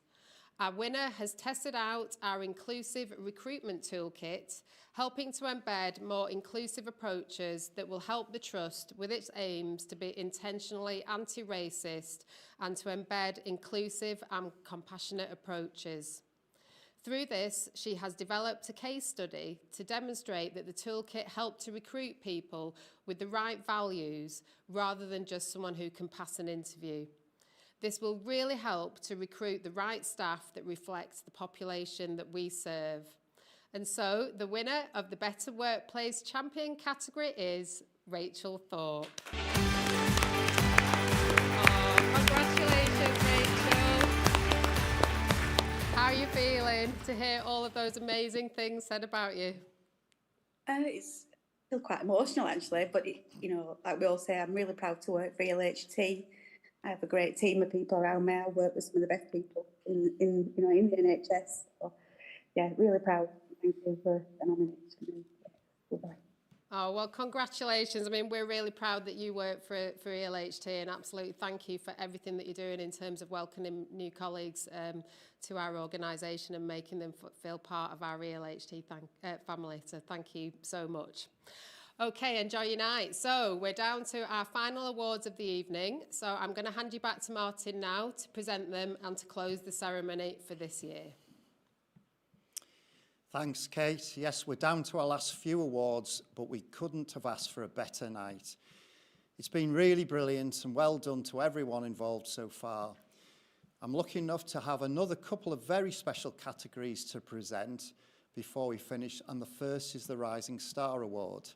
Our winner has tested out our inclusive recruitment toolkit, helping to embed more inclusive approaches that will help the Trust with its aims to be intentionally anti-racist and to embed inclusive and compassionate approaches. Through this, she has developed a case study to demonstrate that the toolkit helped to recruit people with the right values rather than just someone who can pass an interview. This will really help to recruit the right staff that reflects the population that we serve. And so the winner of the Better Workplace Champion category is Rachel Thorpe. Congratulations, Rachel. How are you feeling to hear all of those amazing things said about you? It's still quite emotional actually, but you know, like we all say, I'm really proud to work for ELHT. I have a great team of people around me. I work with some of the best people in the NHS. So, yeah, really proud. Thank you for the nomination. Goodbye. Oh, well, congratulations. I mean, we're really proud that you work for ELHT, and absolutely thank you for everything that you're doing in terms of welcoming new colleagues to our organisation and making them feel part of our ELHT family. So thank you so much. Okay, enjoy your night. So we're down to our final awards of the evening. So I'm going to hand you back to Martin now to present them and to close the ceremony for this year. Thanks, Kate. Yes, we're down to our last few awards, but we couldn't have asked for a better night. It's been really brilliant and well done to everyone involved so far. I'm lucky enough to have another couple of very special categories to present before we finish, and the first is the Rising Star Award.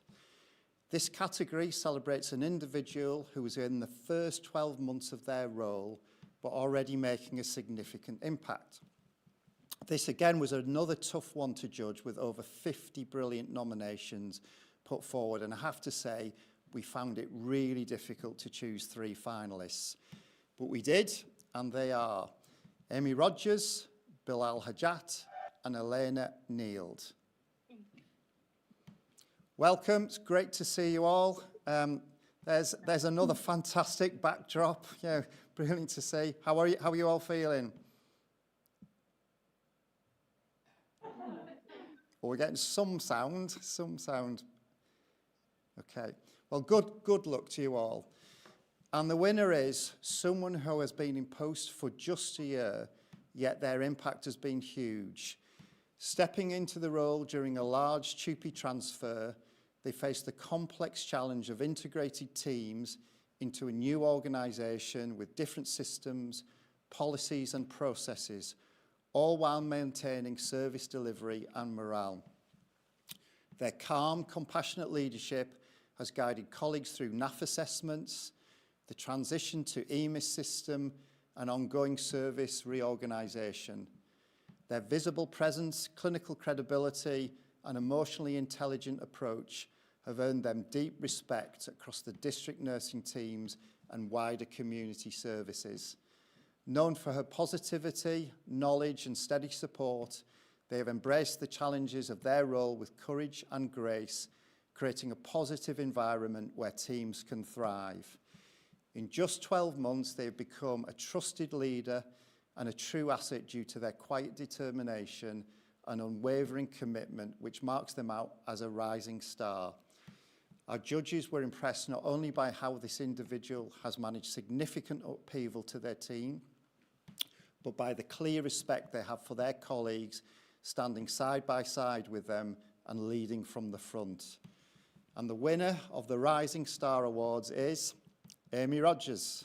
This category celebrates an individual who was in the first 12 months of their role, but already making a significant impact. This again was another tough one to judge, with over 50 brilliant nominations put forward, and I have to say we found it really difficult to choose 3 finalists. But we did, and they are Amy Rogers, Bilal Hajat and Elena Neild. Welcome, it's great to see you all. There's another fantastic backdrop. Yeah, brilliant to see. How are you all feeling? Well, we're getting some sound. Okay, well, good luck to you all. And the winner is someone who has been in post for just a year, yet their impact has been huge. Stepping into the role during a large TUPE transfer, they faced the complex challenge of integrated teams into a new organisation with different systems, policies and processes, all while maintaining service delivery and morale. Their calm, compassionate leadership has guided colleagues through NAF assessments, the transition to EMIS system and ongoing service reorganisation. Their visible presence, clinical credibility and emotionally intelligent approach have earned them deep respect across the district nursing teams and wider community services. Known for her positivity, knowledge and steady support, they have embraced the challenges of their role with courage and grace, creating a positive environment where teams can thrive. In just 12 months, they have become a trusted leader and a true asset due to their quiet determination and unwavering commitment, which marks them out as a rising star. Our judges were impressed not only by how this individual has managed significant upheaval to their team, but by the clear respect they have for their colleagues, standing side by side with them and leading from the front. And the winner of the Rising Star Awards is Amy Rogers.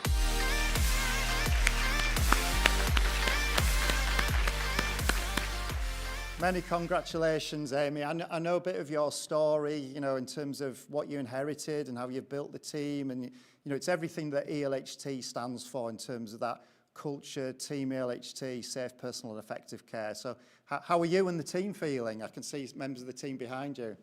Many congratulations, Amy. I know a bit of your story, you know, in terms of what you inherited and how you built the team. And, you know, it's everything that ELHT stands for in terms of that culture, Team ELHT, safe, personal and effective care. So how are you and the team feeling? I can see members of the team behind you.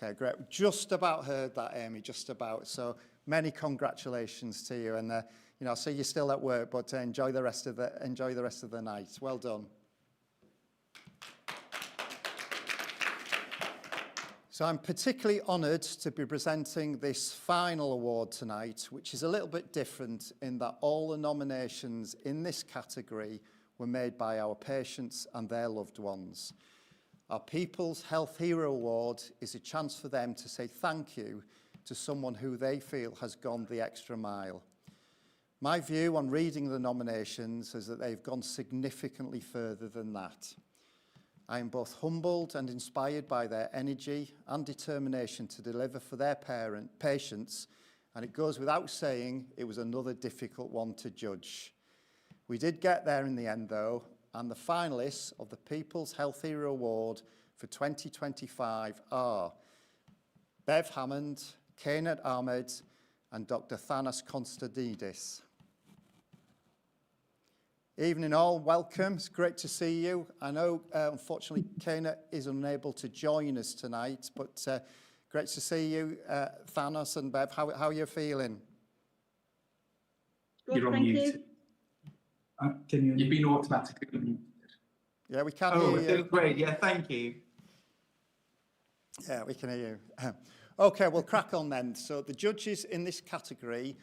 Okay, great. Just about heard that, Amy, just about. So many congratulations to you. And, you know, I see you're still at work, but enjoy the rest of the night. Well done. So I'm particularly honoured to be presenting this final award tonight, which is a little bit different in that all the nominations in this category were made by our patients and their loved ones. Our People's Health Hero Award is a chance for them to say thank you to someone who they feel has gone the extra mile. My view on reading the nominations is that they've gone significantly further than that. I am both humbled and inspired by their energy and determination to deliver for their patients, and it goes without saying it was another difficult one to judge. We did get there in the end though, and the finalists of the People's Health Hero Award for 2025 are Bev Hammond, Kainat Ahmed and Dr. Thanos Konstantidis. Evening all, welcome, it's great to see you. I know unfortunately Kainat is unable to join us tonight, but great to see you, Thanos and Bev. How are you feeling? Good, You're on mute. You've been automatically muted. Yeah, we can hear you. Great, yeah, thank you. Yeah, we can hear you. Okay, we'll crack on then. So the judges in this category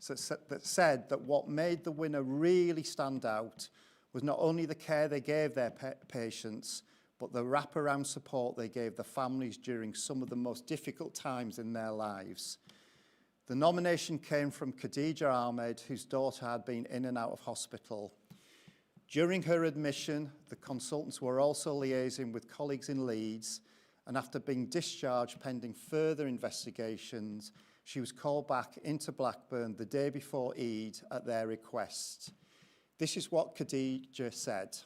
that said that what made the winner really stand out was not only the care they gave their patients, but the wraparound support they gave the families during some of the most difficult times in their lives. The nomination came from Khadija Ahmed, whose daughter had been in and out of hospital. During her admission, the consultants were also liaising with colleagues in Leeds, and after being discharged pending further investigations, she was called back into Blackburn the day before Eid at their request. This is what Khadija said.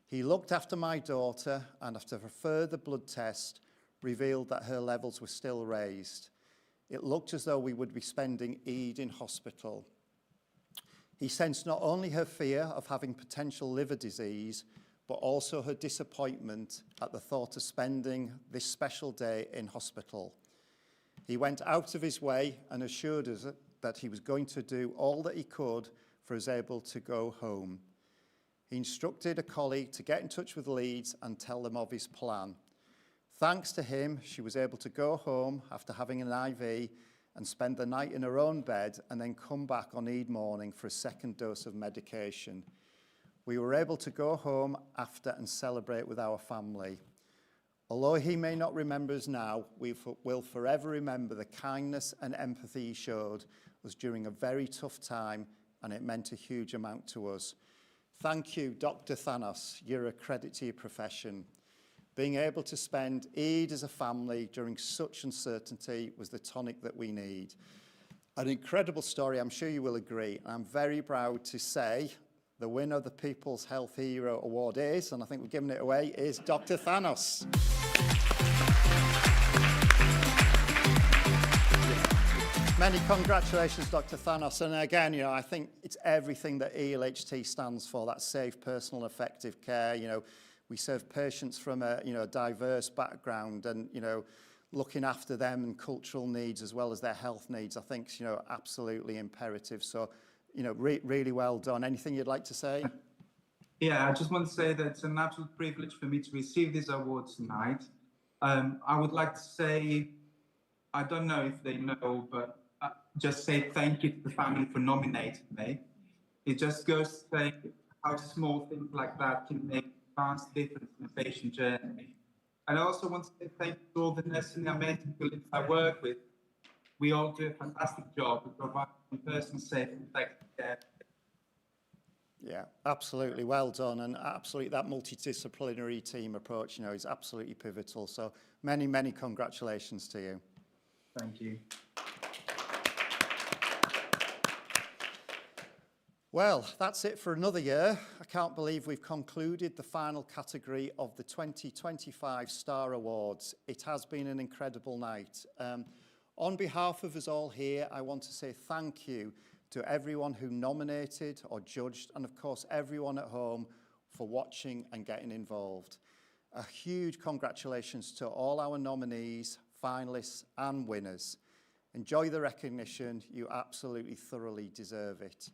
He looked after my daughter and after a further blood test revealed that her levels were still raised. It looked as though we would be spending Eid in hospital. He sensed not only her fear of having potential liver disease, but also her disappointment at the thought of spending this special day in hospital. He went out of his way and assured us that he was going to do all that he could for us able to go home. He instructed a colleague to get in touch with Leeds and tell them of his plan. Thanks to him, she was able to go home after having an IV and spend the night in her own bed and then come back on Eid morning for a second dose of medication. We were able to go home after and celebrate with our family. Although he may not remember us now, we will forever remember the kindness and empathy he showed us during a very tough time, and it meant a huge amount to us. Thank you, Dr. Thanos. You're a credit to your profession. Being able to spend Eid as a family during such uncertainty was the tonic that we need. An incredible story, I'm sure you will agree. I'm very proud to say the winner of the People's Health Hero Award is, and I think we're giving it away, is Dr. Thanos. Many congratulations, Dr. Thanos. And again, you know, I think it's everything that ELHT stands for, that safe, personal, effective care. You know, we serve patients from a, you know, diverse background, and, you know, looking after them and cultural needs as well as their health needs, I think is, you know, absolutely imperative. So, you know, really well done. Anything you'd like to say? Yeah, I just want to say that it's an absolute privilege for me to receive this award tonight. I would like to say, I don't know if they know, but just say thank you to the family for nominating me. It just goes to say how small things like that can make a vast difference in the patient journey. And I also want to say thank you to all the nursing and medical colleagues I work with. We all do a fantastic job of providing personal, safe and effective care. Yeah, absolutely. Well done. And absolutely that multidisciplinary team approach, you know, is absolutely pivotal. So many, many congratulations to you. Thank you. Well, that's it for another year. I can't believe we've concluded the final category of the 2025 Star Awards. It has been an incredible night. On behalf of us all here, I want to say thank you to everyone who nominated or judged, and of course everyone at home for watching and getting involved. A huge congratulations to all our nominees, finalists and winners. Enjoy the recognition, you absolutely thoroughly deserve it.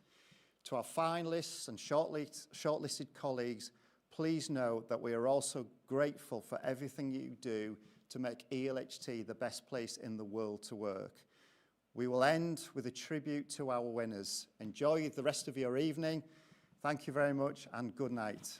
To our finalists and shortlisted colleagues, please know that we are also grateful for everything you do to make ELHT the best place in the world to work. We will end with a tribute to our winners. Enjoy the rest of your evening. Thank you very much and good night.